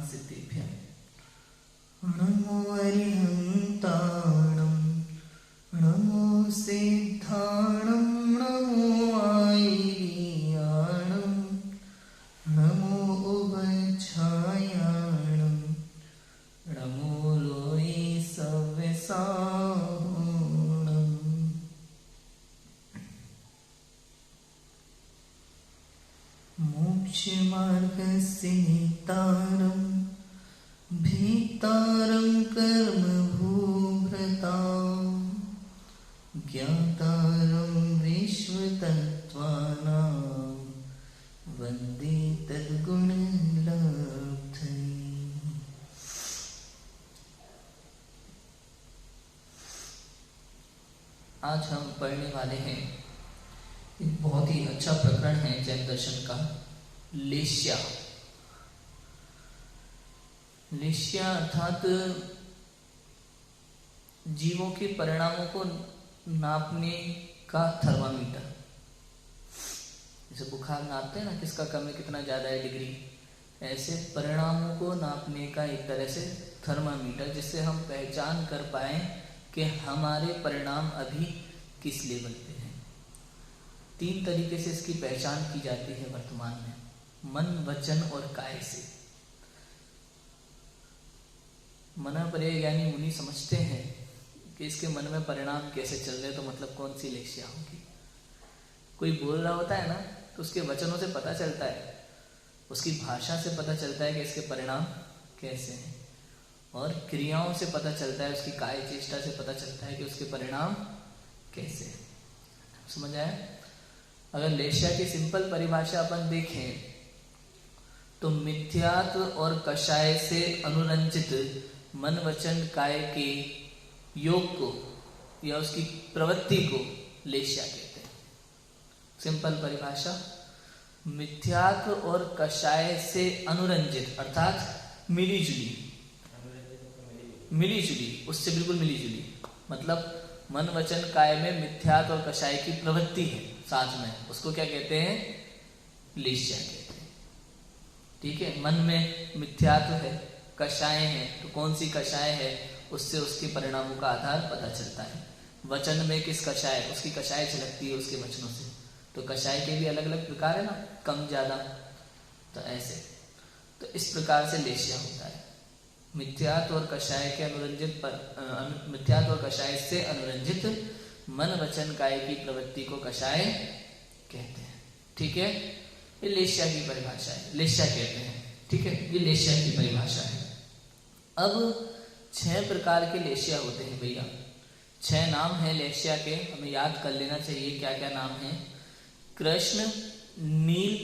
सिद्धिभ्यः। नमो अरिहन्ताणं नमो सिद्धाणं नमो आयर्याणं नमो उभयछायाणं नमो लोये सव्यसाहुणम्। मोक्षमार्गस्य नेतारं भीतारं कर्मभूभृतां ज्ञातारं विश्वतत्त्वानां वन्दे तद्गुणलब्धये। आज हम पढ़ने वाले हैं एक बहुत ही अच्छा प्रकरण है जैन दर्शन का, लेश्या। लेश्या अर्थात जीवों के परिणामों को नापने का थर्मामीटर। जैसे बुखार नापते हैं ना, किसका कम है, कितना ज्यादा है डिग्री, ऐसे परिणामों को नापने का एक तरह से थर्मामीटर, जिससे हम पहचान कर पाए कि हमारे परिणाम अभी किस लेवल पे हैं। 3 तरीके से इसकी पहचान की जाती है वर्तमान में, मन, वचन और काय से। मनःपर्य ज्ञानी मुनि समझते हैं कि इसके मन में परिणाम कैसे चल रहे, तो मतलब कौन सी लेश्या होगी। कोई बोल रहा होता है ना, तो उसके वचनों से पता चलता है, उसकी भाषा से पता चलता है कि इसके परिणाम कैसे हैं, और क्रियाओं से पता चलता है, उसकी काय चेष्टा से पता चलता है कि उसके परिणाम कैसे हैं। समझ आया? अगर लेश्या की सिंपल परिभाषा अपन देखें तो मिथ्यात्व और कषाय से अनुरंजित मन वचन काय के योग को या उसकी प्रवृत्ति को लेश्या कहते हैं। सिंपल परिभाषा, मिथ्यात्व और कषाय से अनुरंजित अर्थात मिली जुली, उससे बिल्कुल मिली जुली, मतलब मन वचन काय में मिथ्यात्व और कषाय की प्रवृत्ति है साथ में, उसको क्या कहते हैं? लेश्या कहते हैं। ठीक है, मन में मिथ्यात्व है, कषाय है, तो कौन सी कषाय है, उससे उसके परिणामों का आधार पता चलता है। वचन में किस कषाय, उसकी कषाय झलकती है उसके वचनों से। तो कषाय के भी अलग अलग प्रकार है ना, कम ज्यादा, तो ऐसे, तो इस प्रकार से लेश्या होता है। मिथ्यात्व और कषाय के मिथ्यात्व और कषाय से अनुरंजित मन वचन काय की प्रवृत्ति को कषाय कहते हैं। ठीक है, ये लेश्या की परिभाषा है, लेश्या कहते हैं। ठीक है, ये लेश्या की परिभाषा है। अब 6 प्रकार के लेश्या होते हैं भैया, 6 नाम है लेश्या के, हमें याद कर लेना चाहिए क्या क्या नाम है। कृष्ण, नील,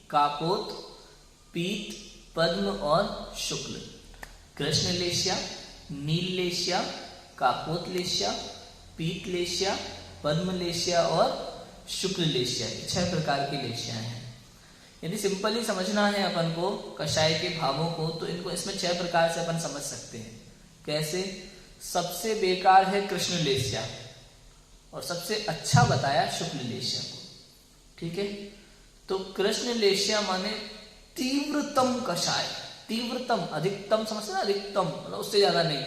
कापोत, पीत, पद्म और शुक्ल। कृष्ण लेश्या, नील लेश्या, कापोत लेश्या, पीत लेश्या, पद्म लेश्या और शुक्ल लेश्या, 6 प्रकार की लेश्या हैं। यदि सिंपली समझना है अपन को कषाय के भावों को, तो इनको इसमें 6 प्रकार से अपन समझ सकते हैं। कैसे? सबसे बेकार है कृष्ण लेश्या और सबसे अच्छा बताया शुक्ल लेश्या को। ठीक है, तो कृष्ण लेश्या माने तीव्रतम कषाय, तीव्रतम, अधिकतम समझते ना, अधिकतम मतलब उससे ज्यादा नहीं,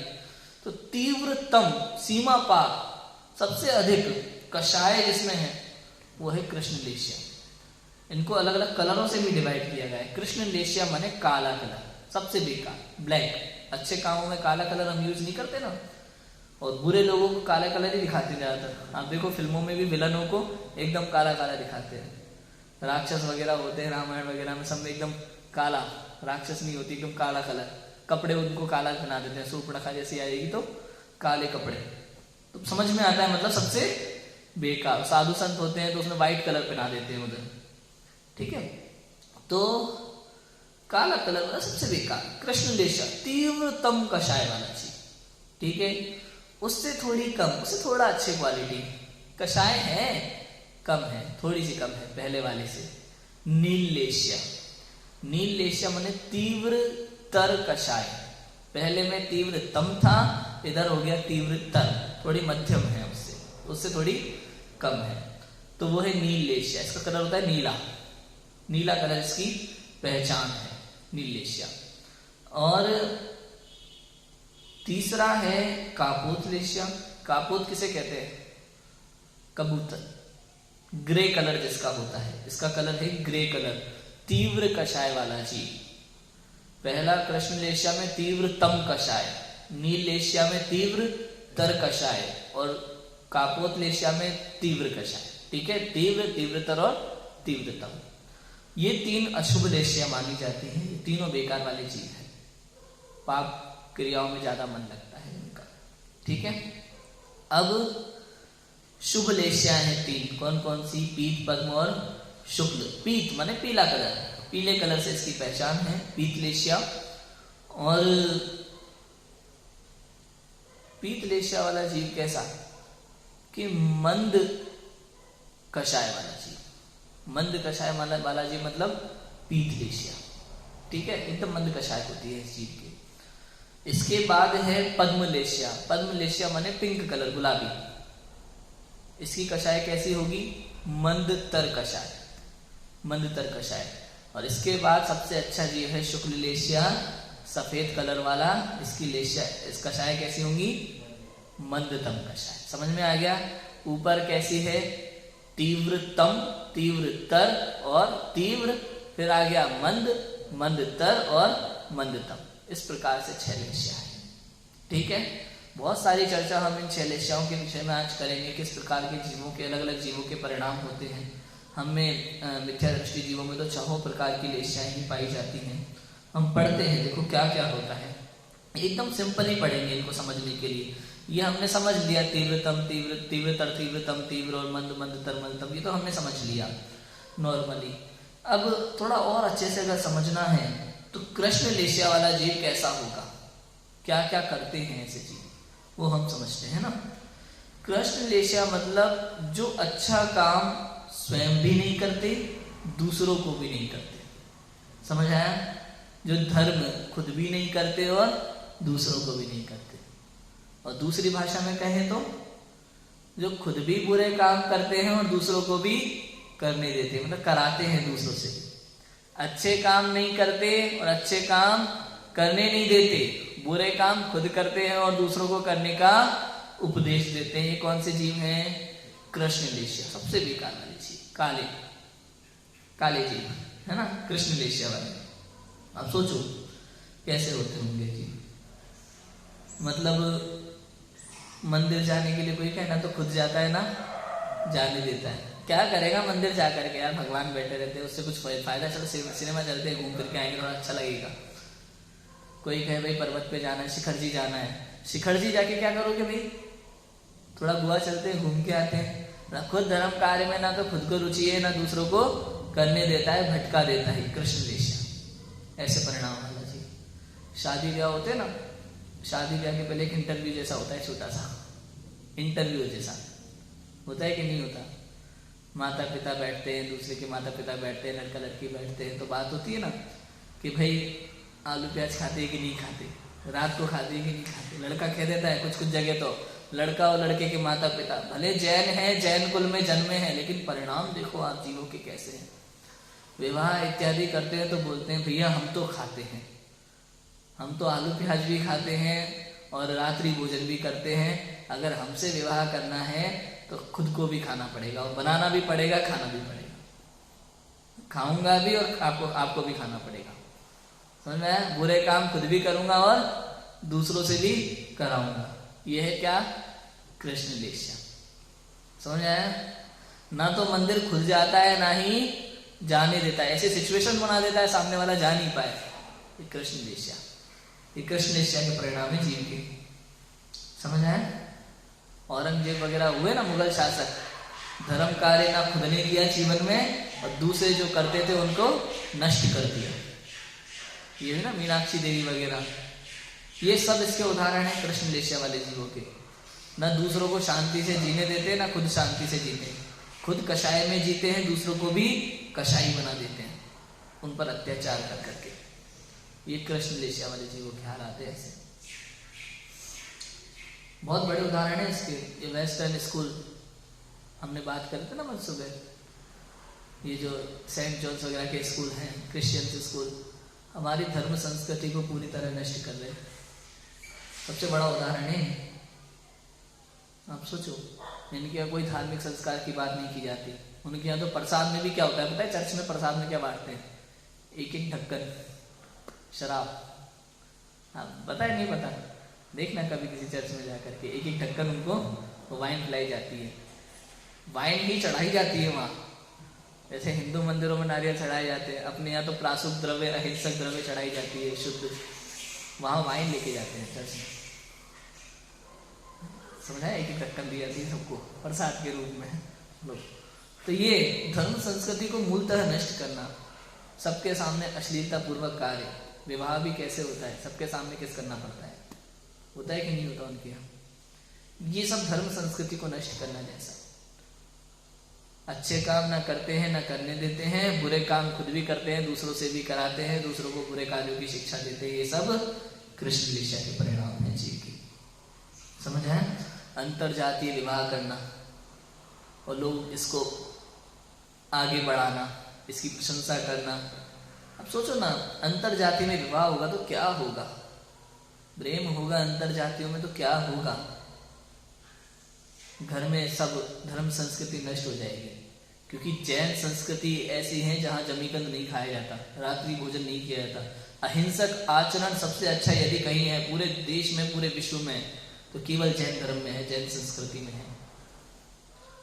तो तीव्रतम, सीमा पार, सबसे अधिक कषाय जिसमें है वो है कृष्ण लेश्या। इनको अलग अलग कलरों से भी डिवाइड किया गया है। कृष्ण लेश्या माने काला कलर, सबसे बेकार, ब्लैक। अच्छे कामों में काला कलर हम यूज नहीं करते ना, और बुरे लोगों को काला कलर ही दिखाते ज्यादातर। आप देखो फिल्मों में भी विलनों को एकदम काला काला दिखाते हैं। राक्षस वगैरह होते हैं रामायण वगैरह में, सब में एकदम काला, राक्षस नहीं होती, एकदम काला कलर, कपड़े उनको काला बना देते हैं। सूर्पणखा जैसी आएगी तो काले कपड़े, तो समझ में आता है, मतलब सबसे बेकार। साधु संत होते हैं तो उसमें व्हाइट कलर पहना देते हैं उधर। ठीक है, तो काला कलर वाला सबसे बेकार कृष्ण लेश्या, तीव्रतम कषाय वाला चीज। ठीक है, उससे थोड़ी कम, उससे थोड़ा अच्छी क्वालिटी कषाय है, कम है, थोड़ी सी कम है पहले वाले से। नील लेश्या, नील लेश्या माने तीव्र तर कषाय। पहले में तीव्र तम था, इधर हो गया तीव्र तर, थोड़ी मध्यम है उससे थोड़ी कम है, तो वो है नील लेश्या। इसका कलर होता है नीला, नीला कलर इसकी पहचान है नील लेश्या। और तीसरा है कापोत लेशिया। कापोत किसे कहते हैं? कबूतर, ग्रे कलर जिसका होता है, इसका कलर है ग्रे कलर, तीव्र कषाय वाला जीव। पहला कृष्ण लेशिया में तीव्र तम कषाय, नील लेशिया में तीव्र तर कषाय और कापोत लेशिया में तीव्र कषाय। ठीक है, तीव्र, तीव्रतर और तीव्रतम, ये 3 अशुभ लेशिया मानी जाती हैं। ये तीनों बेकार वाले जीव हैं, पाप क्रियाओं में ज्यादा मन लगता है इनका। ठीक है, अब शुभ लेशिया है 3, कौन कौन सी? पीत, पद्म और शुक्ल। पीत माने पीला कलर, पीले कलर से इसकी पहचान है, पीत लेशिया। और पीत लेशिया वाला जीव कैसा? कि मंद कषाय वाला जीव। मंद कषाय वाला जीव मतलब पीत लेशिया। ठीक है, एकदम मंद कषाय होती है इस जीव की। इसके बाद है पद्म लेशिया। पद्म लेशिया माने पिंक कलर, गुलाबी। इसकी कषाय कैसी होगी? मंद तर कषाय, मंद तर कषाय। और इसके बाद सबसे अच्छा जीव है शुक्ल लेशिया, सफेद कलर वाला। इसकी लेशिया, इस कषाय कैसी होंगी? मंदतम कषाय। समझ में आ गया? ऊपर कैसी है? तीव्रतम, तीव्रतर और तीव्र, फिर आ गया मंद, मंदतर और मंदतम। इस प्रकार से 6 लेशिया है। ठीक है, बहुत सारी चर्चा हम इन 6 लेशियाओं के विषय में आज करेंगे, किस प्रकार के जीवों के, अलग अलग जीवों के परिणाम होते हैं। हमें मिथ्या दृष्टि जीवों में तो 6 प्रकार की लेशियाएं ही पाई जाती हैं। हम पढ़ते हैं, देखो क्या क्या होता है। एकदम सिंपल ही पढ़ेंगे इनको समझने के लिए। ये हमने समझ लिया, तीव्रतम, तीव्र, तीव्रतर, तीव्रतम, तीव्र और मंद, मंदतर, मंदतम, ये तो हमने समझ लिया नॉर्मली। अब थोड़ा और अच्छे से अगर समझना है तो कृष्ण लेशिया वाला जीव कैसा होगा, क्या क्या करते हैं ऐसे जीव, वो हम समझते हैं ना। कृष्ण लेशिया मतलब जो अच्छा काम स्वयं भी नहीं करते, दूसरों को भी नहीं करते। समझ आया? जो धर्म खुद भी नहीं करते और दूसरों को भी नहीं करते। और दूसरी भाषा में कहें तो जो खुद भी बुरे काम करते हैं और दूसरों को भी करने देते, मतलब कराते हैं दूसरों से। अच्छे काम नहीं करते और अच्छे काम करने नहीं देते, बुरे काम खुद करते हैं और दूसरों को करने का उपदेश देते हैं। ये कौन से जीव हैं? कृष्ण लेशिया, सबसे बेकार वाले जीव, काले काले जीव है ना, कृष्ण लेशिया वाले। अब सोचो कैसे होते होंगे जीव। मतलब मंदिर जाने के लिए कोई कहना तो खुद जाता है ना, जाने देता है। क्या करेगा मंदिर जाकर के यार, भगवान बैठे रहते हैं, उससे कुछ फायदा? चलो सिनेमा चलते हैं, घूम फिर के आएंगे, थोड़ा अच्छा लगेगा। कोई कहे भाई पर्वत पे जाना है, शिखर जी जाना है, शिखर जी जाके क्या करोगे भाई? थोड़ा गोवा चलते हैं, घूम के आते हैं। ना खुद धर्म कार्य में ना तो खुद को रुचि है, ना दूसरों को करने देता है, भटका देता है। कृष्ण लेशिया ऐसे परिणाम वाला जी। शादी ब्याह होते हैं ना, शादी ब्याह के पहले एक इंटरव्यू जैसा होता है, छोटा सा इंटरव्यू जैसा होता है कि नहीं होता? माता पिता बैठते हैं, दूसरे के माता पिता बैठते हैं, लड़का लड़की बैठते हैं, तो बात होती है ना कि भाई आलू प्याज खाते हैं कि नहीं खाते, रात को खाते हैं कि नहीं खाते। लड़का कह देता है कुछ कुछ जगह तो, लड़का और लड़के के माता पिता भले जैन है, जैन कुल में जन्मे हैं, लेकिन परिणाम देखो आप जीवों के कैसे हैं। विवाह इत्यादि करते हैं तो बोलते हैं भैया हम तो खाते हैं, हम तो आलू प्याज भी खाते हैं और रात्रि भोजन भी करते हैं। अगर हमसे विवाह करना है तो खुद को भी खाना पड़ेगा और बनाना भी पड़ेगा, खाना भी पड़ेगा, खाऊंगा भी और आपको भी खाना पड़ेगा। समझ में आया? बुरे काम खुद भी करूंगा और दूसरों से भी कराऊंगा। यह है क्या? कृष्ण लेशिया। समझ में आया? ना तो मंदिर खुल जाता है, ना ही जाने देता है, ऐसी सिचुएशन बना देता है सामने वाला जा नहीं पाए। ये कृष्ण लेशिया, ये कृष्ण लेशिया के परिणाम है जीव के। समझ आया? औरंगजेब वगैरह हुए ना मुगल शासक, धर्म कार्य ना खुद ने किया जीवन में और दूसरे जो करते थे उनको नष्ट कर दिया। ये है ना मीनाक्षी देवी वगैरह, ये सब इसके उदाहरण है कृष्ण लेशिया वाले जीवों के। ना दूसरों को शांति से जीने देते, ना खुद शांति से जीते, खुद कषाय में जीते हैं, दूसरों को भी कषाई बना देते हैं उन पर अत्याचार कर करके। ये कृष्ण लेशिया वाले जीवों के हालात है ऐसे। बहुत बड़े उदाहरण है इसके। ये वेस्टर्न स्कूल हमने बात करी थी ना मन सुबह, ये जो सेंट जॉन्स वगैरह के स्कूल हैं, क्रिश्चियन स्कूल, हमारी धर्म संस्कृति को पूरी तरह नष्ट कर रहे। सबसे बड़ा उदाहरण है, आप सोचो, इनके यहाँ कोई धार्मिक संस्कार की बात नहीं की जाती। उनके यहाँ तो प्रसाद में भी क्या होता है पता है? चर्च में प्रसाद में क्या बांटते हैं? एक एक ढक्कन शराब। हाँ, पता है? नहीं पता? देखना कभी किसी चर्च में जाकर के, एक एक ढक्कन उनको वाइन पिलाई जाती है। वाइन ही चढ़ाई जाती है वहाँ। जैसे हिंदू मंदिरों में नारियल चढ़ाए जाते हैं, अपने यहाँ तो प्राशुद्ध द्रव्य, अहिंसक द्रव्य चढ़ाई जाती है शुद्ध। वहाँ वाइन लेके जाते हैं चर्च में। समझा? एक एक ढक्कन दी जाती है सबको प्रसाद के रूप में लोग। तो ये धर्म संस्कृति को मूलतः नष्ट करना, सबके सामने अश्लीलता पूर्वक कार्य। विवाह भी कैसे होता है? सबके सामने किस करना पड़ता है? होता है कि नहीं होता उनके यहाँ? ये सब धर्म संस्कृति को नष्ट करना जैसा। अच्छे काम ना करते हैं ना करने देते हैं, बुरे काम खुद भी करते हैं, दूसरों से भी कराते हैं, दूसरों को बुरे कार्यों की शिक्षा देते हैं। ये सब कृष्ण लीला के परिणाम है जीव की। समझ है? अंतर जातीय विवाह करना और लोग इसको आगे बढ़ाना, इसकी प्रशंसा करना। अब सोचो ना, अंतर जाति में विवाह होगा तो क्या होगा? प्रेम होगा अंतर जातियों में तो क्या होगा? घर में सब धर्म संस्कृति नष्ट हो जाएगी। क्योंकि जैन संस्कृति ऐसी है जहाँ जमीकंद नहीं खाया जाता, रात्रि भोजन नहीं किया जाता। अहिंसक आचरण सबसे अच्छा यदि कहीं है पूरे देश में, पूरे विश्व में, तो केवल जैन धर्म में है, जैन संस्कृति में है।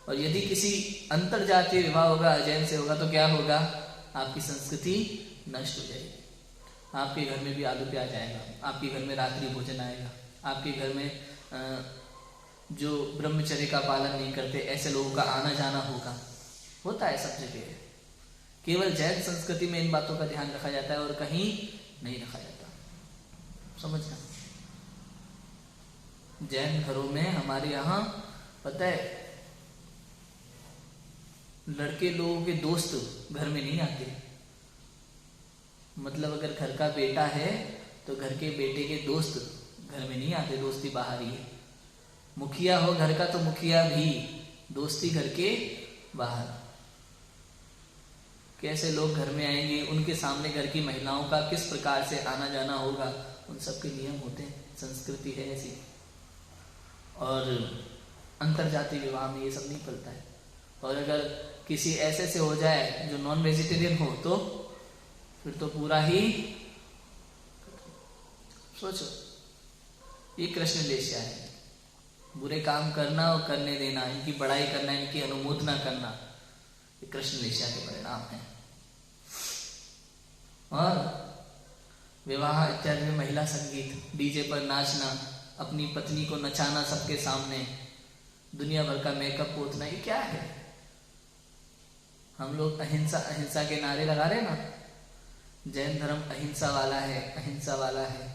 और यदि किसी अंतर जातीय विवाह होगा, अजैन से होगा, तो क्या होगा? आपकी संस्कृति नष्ट हो जाएगी। आपके घर में भी आलू प्याज आएगा, आपके घर में रात्रि भोजन आएगा, आपके घर में जो ब्रह्मचर्य का पालन नहीं करते ऐसे लोगों का आना जाना होगा। होता है सब जगह। केवल जैन संस्कृति में इन बातों का ध्यान रखा जाता है और कहीं नहीं रखा जाता। समझना, जैन घरों में हमारे यहाँ पता है, लड़के लोगों के दोस्त घर में नहीं आते। मतलब अगर घर का बेटा है तो घर के बेटे के दोस्त घर में नहीं आते, दोस्ती बाहर ही है। मुखिया हो घर का तो मुखिया भी, दोस्ती घर के बाहर। कैसे लोग घर में आएंगे, उनके सामने घर की महिलाओं का किस प्रकार से आना जाना होगा, उन सब के नियम होते हैं। संस्कृति है ऐसी। और अंतरजातीय विवाह में ये सब नहीं पलता है। और अगर किसी ऐसे से हो जाए जो नॉन वेजिटेरियन हो तो फिर तो पूरा ही, सोचो, ये कृष्ण लेस्या है। बुरे काम करना और करने देना, इनकी बड़ाई करना, इनकी अनुमोदना करना, ये कृष्ण लेस्या के परिणाम है। और विवाह इत्यादि में महिला संगीत, डीजे पर नाचना, अपनी पत्नी को नचाना सबके सामने, दुनिया भर का मेकअप पोतना, ये क्या है? हम लोग अहिंसा अहिंसा के नारे लगा रहे ना, जैन धर्म अहिंसा वाला है, अहिंसा वाला है।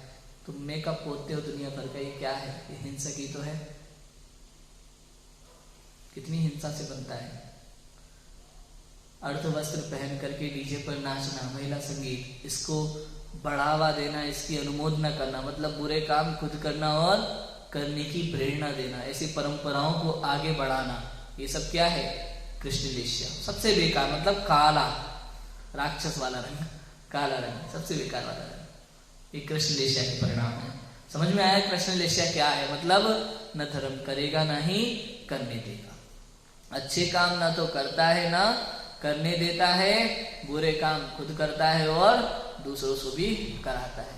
तुम मेकअप पोतते हो दुनिया भर का, ये क्या है? ये हिंसा की तो है। कितनी हिंसा से बनता है। अर्ध वस्त्र पहन करके डीजे पर नाचना, महिला संगीत, इसको बढ़ावा देना, इसकी अनुमोदना करना, मतलब बुरे काम खुद करना और करने की प्रेरणा देना, ऐसी परंपराओं को आगे बढ़ाना, ये सब क्या है? कृष्ण लेस्या। सबसे बेकार, मतलब काला, राक्षस वाला रंग, काला रंग, सबसे बेकार वाला रंग, ये कृष्ण लेस्या के परिणाम है। समझ में आया कृष्ण लेस्या क्या है? मतलब न धर्म करेगा ना ही करने देगा। अच्छे काम ना तो करता है ना करने देता है, बुरे काम खुद करता है और दूसरों को भी कराता है।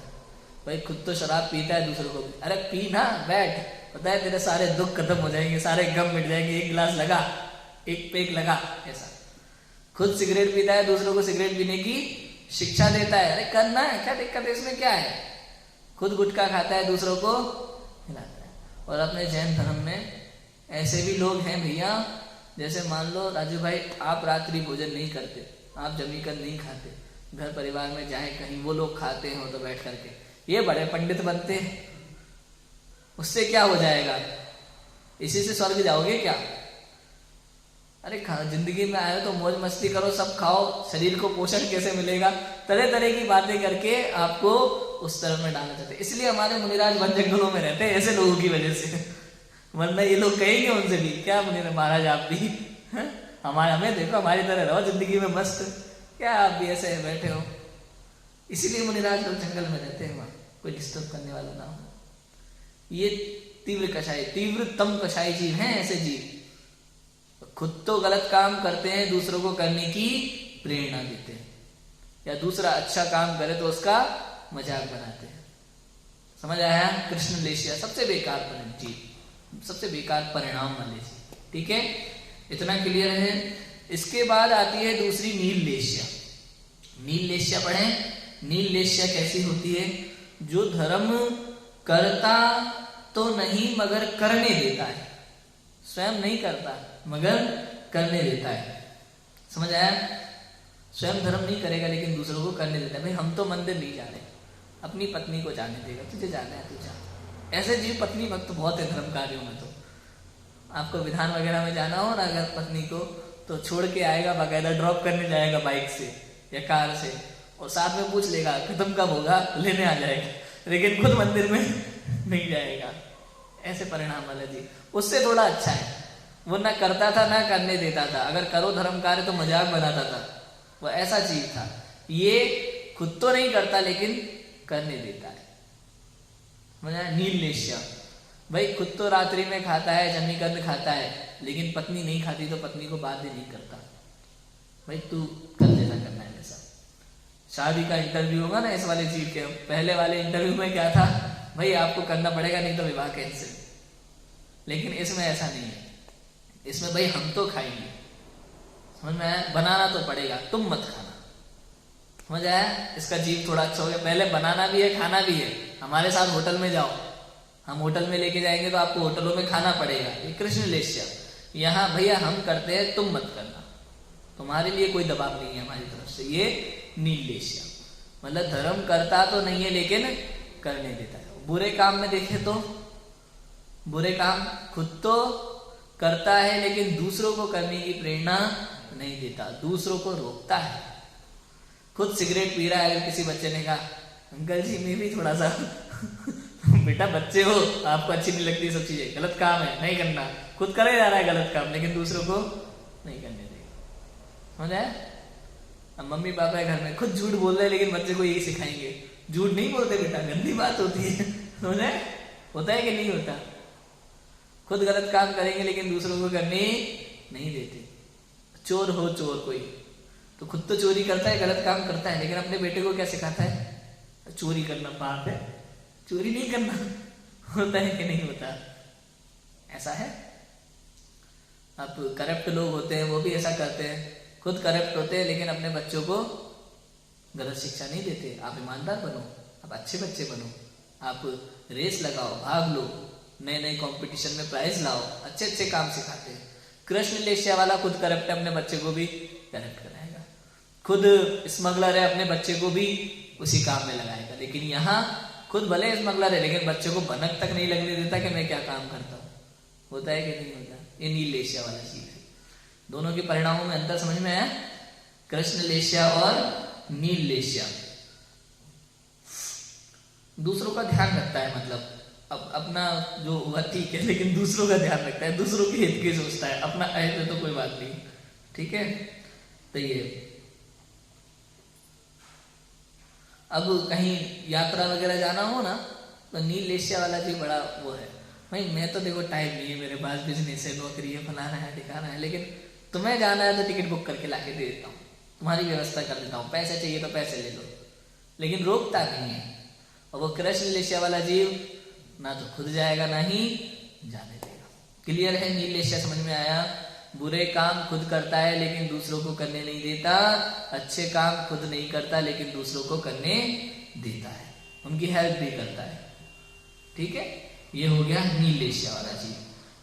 भाई खुद तो शराब पीता है, दूसरों को भी, अरे पी ना, बैठ, पता है तेरे सारे दुख खत्म हो जाएंगे, सारे गम मिट जाएंगे, एक गिलास लगा, एक पेक लगा। ऐसा खुद सिगरेट पीता है, दूसरों को सिगरेट पीने की शिक्षा देता है। अरे करना है, क्या दिक्कत है इसमें, क्या है? खुद गुटखा खाता है, दूसरों को खिलाता है। और अपने जैन धर्म में ऐसे भी लोग हैं भैया, जैसे मान लो राजू भाई, आप रात्रि भोजन नहीं करते, आप जमीकन नहीं खाते, घर परिवार में जाए कहीं वो लोग खाते हो तो बैठ करके, ये बड़े पंडित बनते हैं। उससे क्या हो जाएगा? इसी से स्वर्ग जाओगे क्या? अरे जिंदगी में आए तो मौज मस्ती करो, सब खाओ, शरीर को पोषण कैसे मिलेगा, तरह तरह की बातें करके आपको उस तरफ में डालना चाहते। इसलिए हमारे मुनिराज वन जंगलों में रहते हैं, ऐसे लोगों की वजह से। वरना ये लोग कहेंगे उनसे भी, क्या मुनि महाराज आप भी हमें देखो, हमारी तरह रहो जिंदगी में मस्त, क्या आप भी ऐसे बैठे हो? इसीलिए मुनिराज लोग जंगल में रहते हैं, वहां कोई डिस्टर्ब करने वाला ना हो। ये तीव्र कषाय, तीव्रतम कषाय जीव हैं ऐसे जीव। खुद तो गलत काम करते हैं, दूसरों को करने की प्रेरणा देते हैं, या दूसरा अच्छा काम करे तो उसका मजाक बनाते हैं। समझ आया? कृष्ण लेशिया सबसे बेकार जीव, सबसे बेकार परिणाम वाले जीव। ठीक है, इतना क्लियर है। इसके बाद आती है दूसरी नील लेशिया। नील लेशिया पढ़े। नील लेशिया कैसी होती है? जो धर्म करता तो नहीं मगर करने देता है, स्वयं नहीं करता मगर करने देता है। समझ आया? स्वयं धर्म नहीं करेगा लेकिन दूसरों को करने देता है। भाई हम तो मंदिर नहीं जा रहे, अपनी पत्नी को जाने देगा, तुझे जाना है तू जा। ऐसे जीव पत्नी भक्त बहुत है धर्म कार्यों में। तो आपको विधान वगैरह में जाना हो ना अगर पत्नी को, तो छोड़ के आएगा, बाकायदा ड्रॉप करने जाएगा बाइक से या कार से, और साथ में पूछ लेगा खत्म कब होगा, लेने आ जाएगा, लेकिन खुद मंदिर में नहीं जाएगा। ऐसे परिणाम वाला जी, उससे थोड़ा अच्छा है। वो ना करता था ना करने देता था, अगर करो धर्म कार्य तो मजाक बनाता था, वो ऐसा चीज था। ये खुद तो नहीं करता लेकिन करने देता है। मजा नील लेशिया। भाई खुद तो रात्रि में खाता है, जमीकंद खाता है, लेकिन पत्नी नहीं खाती तो पत्नी को बाध्य नहीं करता। भाई तू कर जैसा करना है वैसा। शादी का इंटरव्यू होगा ना इस वाले चीज के, पहले वाले इंटरव्यू में क्या था, भाई आपको करना पड़ेगा नहीं तो विवाह कैंसिल। लेकिन इसमें ऐसा नहीं है, इसमें भाई हम तो खाएंगे, समझ में आया? बनाना तो पड़ेगा, तुम मत खाना। समझ आया? इसका जीव थोड़ा अच्छा हो गया। पहले बनाना भी है, खाना भी है। हमारे साथ होटल में जाओ, हम होटल में लेके जाएंगे तो आपको होटलों में खाना पड़ेगा। ये कृष्ण लेशिया। यहाँ भैया हम करते हैं, तुम मत करना, तुम्हारे लिए कोई दबाव नहीं है हमारी तरफ से। ये नील लेशिया, मतलब धर्म करता तो नहीं है लेकिन करने देता है। बुरे काम में देखे तो बुरे काम खुद तो करता है लेकिन दूसरों को करने की प्रेरणा नहीं देता, दूसरों को रोकता है। खुद सिगरेट पी रहा है, अगर किसी बच्चे ने कहा अंकल जी मैं भी थोड़ा सा बेटा बच्चे हो, आपको अच्छी नहीं लगती सब चीजें, गलत काम है नहीं करना, खुद करे जा रहा है गलत काम लेकिन दूसरों को नहीं करने देगा। समझ आया? अब मम्मी पापा है घर में, खुद झूठ बोल रहे हैं लेकिन बच्चे को यही सिखाएंगे, झूठ नहीं बोलते बेटा, गंदी बात होती है। समझ आया? होता है कि नहीं होता? खुद गलत काम करेंगे लेकिन दूसरों को करने नहीं देते। चोर हो चोर कोई, तो खुद तो चोरी करता है, गलत काम करता है, लेकिन अपने बेटे को क्या सिखाता है? चोरी करना पाप है, चोरी नहीं करना। होता है कि नहीं होता? ऐसा है। अब करप्ट लोग होते हैं वो भी ऐसा करते हैं, खुद करप्ट होते हैं लेकिन अपने बच्चों को गलत शिक्षा नहीं देते। आप ईमानदार बनो, आप अच्छे बच्चे बनो, आप रेस लगाओ, भाग लो, नए नए कंपटीशन में प्राइज लाओ, अच्छे अच्छे काम सिखाते हैं। कृष्ण लेशिया वाला खुद करप्ट है, अपने बच्चे को भी करप्ट कराएगा। खुद स्मगलर है, अपने बच्चे को भी उसी काम में लगाएगा। लेकिन यहाँ खुद भले स्मगलर है लेकिन बच्चे को भनक तक नहीं लगने देता कि मैं क्या काम करता हूँ। होता है कि नहीं होता? ये नील लेशिया वाला चीज है। दोनों के परिणामों में अंतर समझ में आया? कृष्ण लेशिया और नील लेशिया। दूसरों का ध्यान रखता है, मतलब अब अपना जो हुआ ठीक है लेकिन दूसरों का ध्यान रखता है, दूसरों के हित की सोचता है, अपना अहित है तो कोई बात नहीं। ठीक है, तो ये अब कहीं यात्रा वगैरह जाना हो ना तो नील लेशिया वाला जी बड़ा वो है, भाई मैं तो देखो टाइम नहीं है मेरे पास, बिजनेस है, नौकरी है, फलाना है ठिकाना है, लेकिन तुम्हें जाना है तो टिकट बुक करके लाके दे देता हूँ, तुम्हारी व्यवस्था कर देता हूँ, पैसे चाहिए तो पैसे ले लो, लेकिन रोकता नहीं है। और वो कृष्ण लेशिया वाला जीव ना तो खुद जाएगा ना ही जाने देगा। क्लियर है? नील लेशिया समझ में आया? बुरे काम खुद करता है लेकिन दूसरों को करने नहीं देता, अच्छे काम खुद नहीं करता लेकिन दूसरों को करने देता है, उनकी हेल्प भी करता है। ठीक है, ये हो गया नील लेशिया वाला जीव।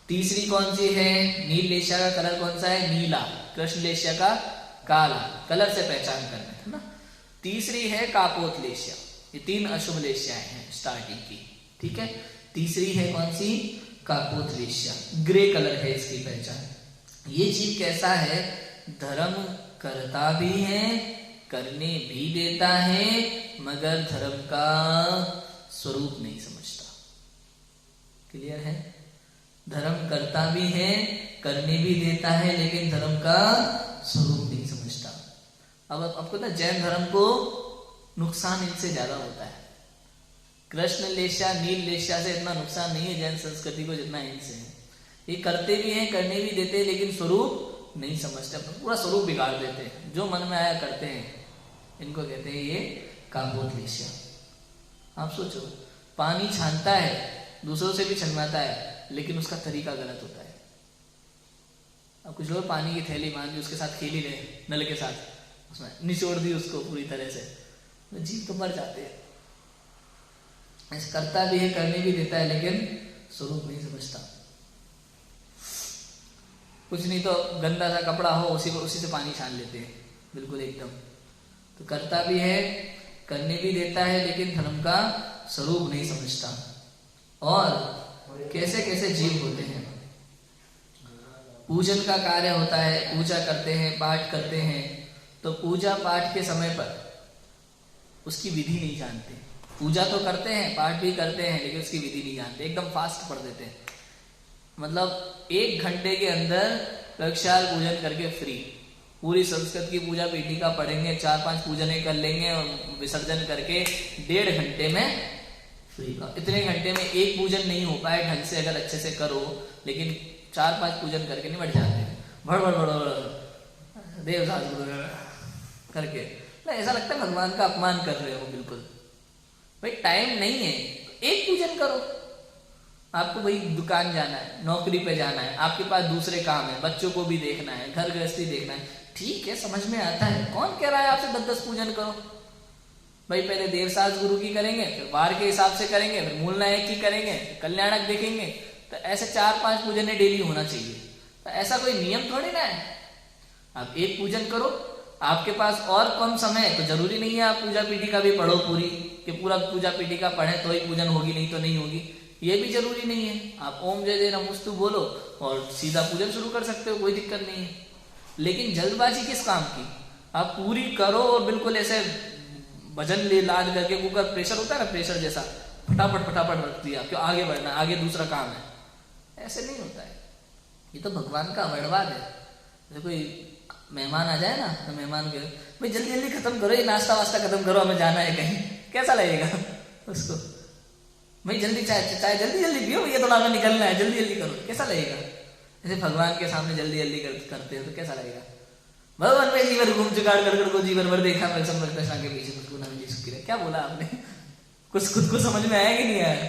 तीसरी कौन सी है? नील लेशिया का कलर कौन सा है? नीला। कृष्ण लेशिया का काला। कलर से पहचान करना है ना। तीसरी है कापोत लेशिया। ये तीन अशुभ लेशियाएं हैं स्टार्टिंग की। ठीक है, तीसरी है कौन सी? कापोत लेशिया। ग्रे कलर है इसकी पहचान। ये जीव कैसा है? धर्म करता भी है, करने भी देता है, मगर धर्म का स्वरूप नहीं समझता। क्लियर है? धर्म करता भी है, करने भी देता है, लेकिन धर्म का स्वरूप नहीं समझता। अब आपको ना जैन धर्म को नुकसान इनसे ज्यादा होता है। कृष्ण लेस्या नील लेस्या से इतना नुकसान नहीं है जैन संस्कृति को जितना इनसे है। ये करते भी हैं, करने भी देते हैं, लेकिन स्वरूप नहीं समझते, पूरा स्वरूप बिगाड़ देते हैं, जो मन में आया करते हैं। इनको कहते हैं ये काम्बोज लेस्या। आप सोचो, पानी छानता है, दूसरों से भी छनवाता है, लेकिन उसका तरीका गलत होता है। अब कुछ लोग पानी की थैली बांध दी, उसके साथ खेल ही रहे, नल के साथ, उसमें निचोड़ दी उसको पूरी तरह से, तो जीव तो मर जाते हैं। ऐसा करता भी है, करने भी देता है, लेकिन स्वरूप नहीं समझता। कुछ नहीं तो गंदा सा कपड़ा हो, उसी से पानी छान लेते हैं, बिल्कुल एकदम। तो करता भी है, करने भी देता है, लेकिन धर्म का स्वरूप नहीं समझता। और कैसे कैसे जीव होते हैं। पूजन का कार्य होता है, पूजा करते हैं, पाठ करते हैं, तो पूजा पाठ के समय पर उसकी विधि नहीं जानते। पूजा तो करते हैं, पाठ भी करते हैं, लेकिन उसकी विधि नहीं जानते, एकदम फास्ट पढ़ देते हैं। मतलब 1 घंटे के अंदर प्रक्षाल पूजन करके फ्री। पूरी संस्कृत की पूजा पीठिका पढ़ेंगे, 4-5 पूजने कर लेंगे और विसर्जन करके 1.5 घंटे में फ्री। इतने घंटे में एक पूजन नहीं हो पाए ढंग से, अगर अच्छे से करो, लेकिन 4-5 पूजन करके निपट जाते हैं, भड़ भड़ भड़ भड़ देव करके। ना ऐसा लगता है भगवान का अपमान कर रहे हो बिल्कुल। भाई टाइम नहीं है, एक पूजन करो। आपको भाई दुकान जाना है, नौकरी पे जाना है, आपके पास दूसरे काम है, बच्चों को भी देखना है, घर गृहस्थी देखना है, ठीक है, समझ में आता है। कौन कह रहा है आपसे 10-10 पूजन करो? भाई पहले देवसाज गुरु की करेंगे, फिर वार के हिसाब से करेंगे, फिर मूल नायक की करेंगे, कल्याणक देखेंगे। तो ऐसे 4-5 पूजन डेली होना चाहिए। तो ऐसा कोई नियम थोड़ी ना है। आप एक पूजन करो, आपके पास और कम समय है तो जरूरी नहीं है आप पूजा पीठिका भी पढ़ो पूरी, कि पूरा पूजा पीठिका पढ़े तो ही पूजन होगी, नहीं तो नहीं होगी, ये भी जरूरी नहीं है। आप ओम जय जय नमोस्तु बोलो और सीधा पूजन शुरू कर सकते हो, कोई दिक्कत नहीं है। लेकिन जल्दबाजी किस काम की? आप पूरी करो और बिल्कुल ऐसे भजन ले लाद करके, कुकर प्रेशर होता है ना, प्रेशर जैसा फटाफट रख दिया, क्यों आगे बढ़ना, आगे दूसरा काम है। ऐसे नहीं होता है। ये तो भगवान का वर्णवाद है। जैसे कोई मेहमान आ जाए ना, तो मेहमान के भाई जल्दी जल्दी खत्म करो, ये नाश्ता वास्ता खत्म करो, हमें जाना है कहीं, कैसा लगेगा उसको? भाई जल्दी चाय जल्दी जल्दी पियो, ये थोड़ा हमें निकलना है, जल्दी जल्दी करो, कैसा लगेगा? जैसे भगवान के सामने जल्दी जल्दी करते हो तो कैसा लगेगा? भगवान में जीवन घूम जुगाड़ कर को जीवन भर देखा मैं सब कृष्णा के पीछे कुछ गुना जी सुखी रहे। क्या बोला आपने? कुछ खुद को समझ में आया कि नहीं आया?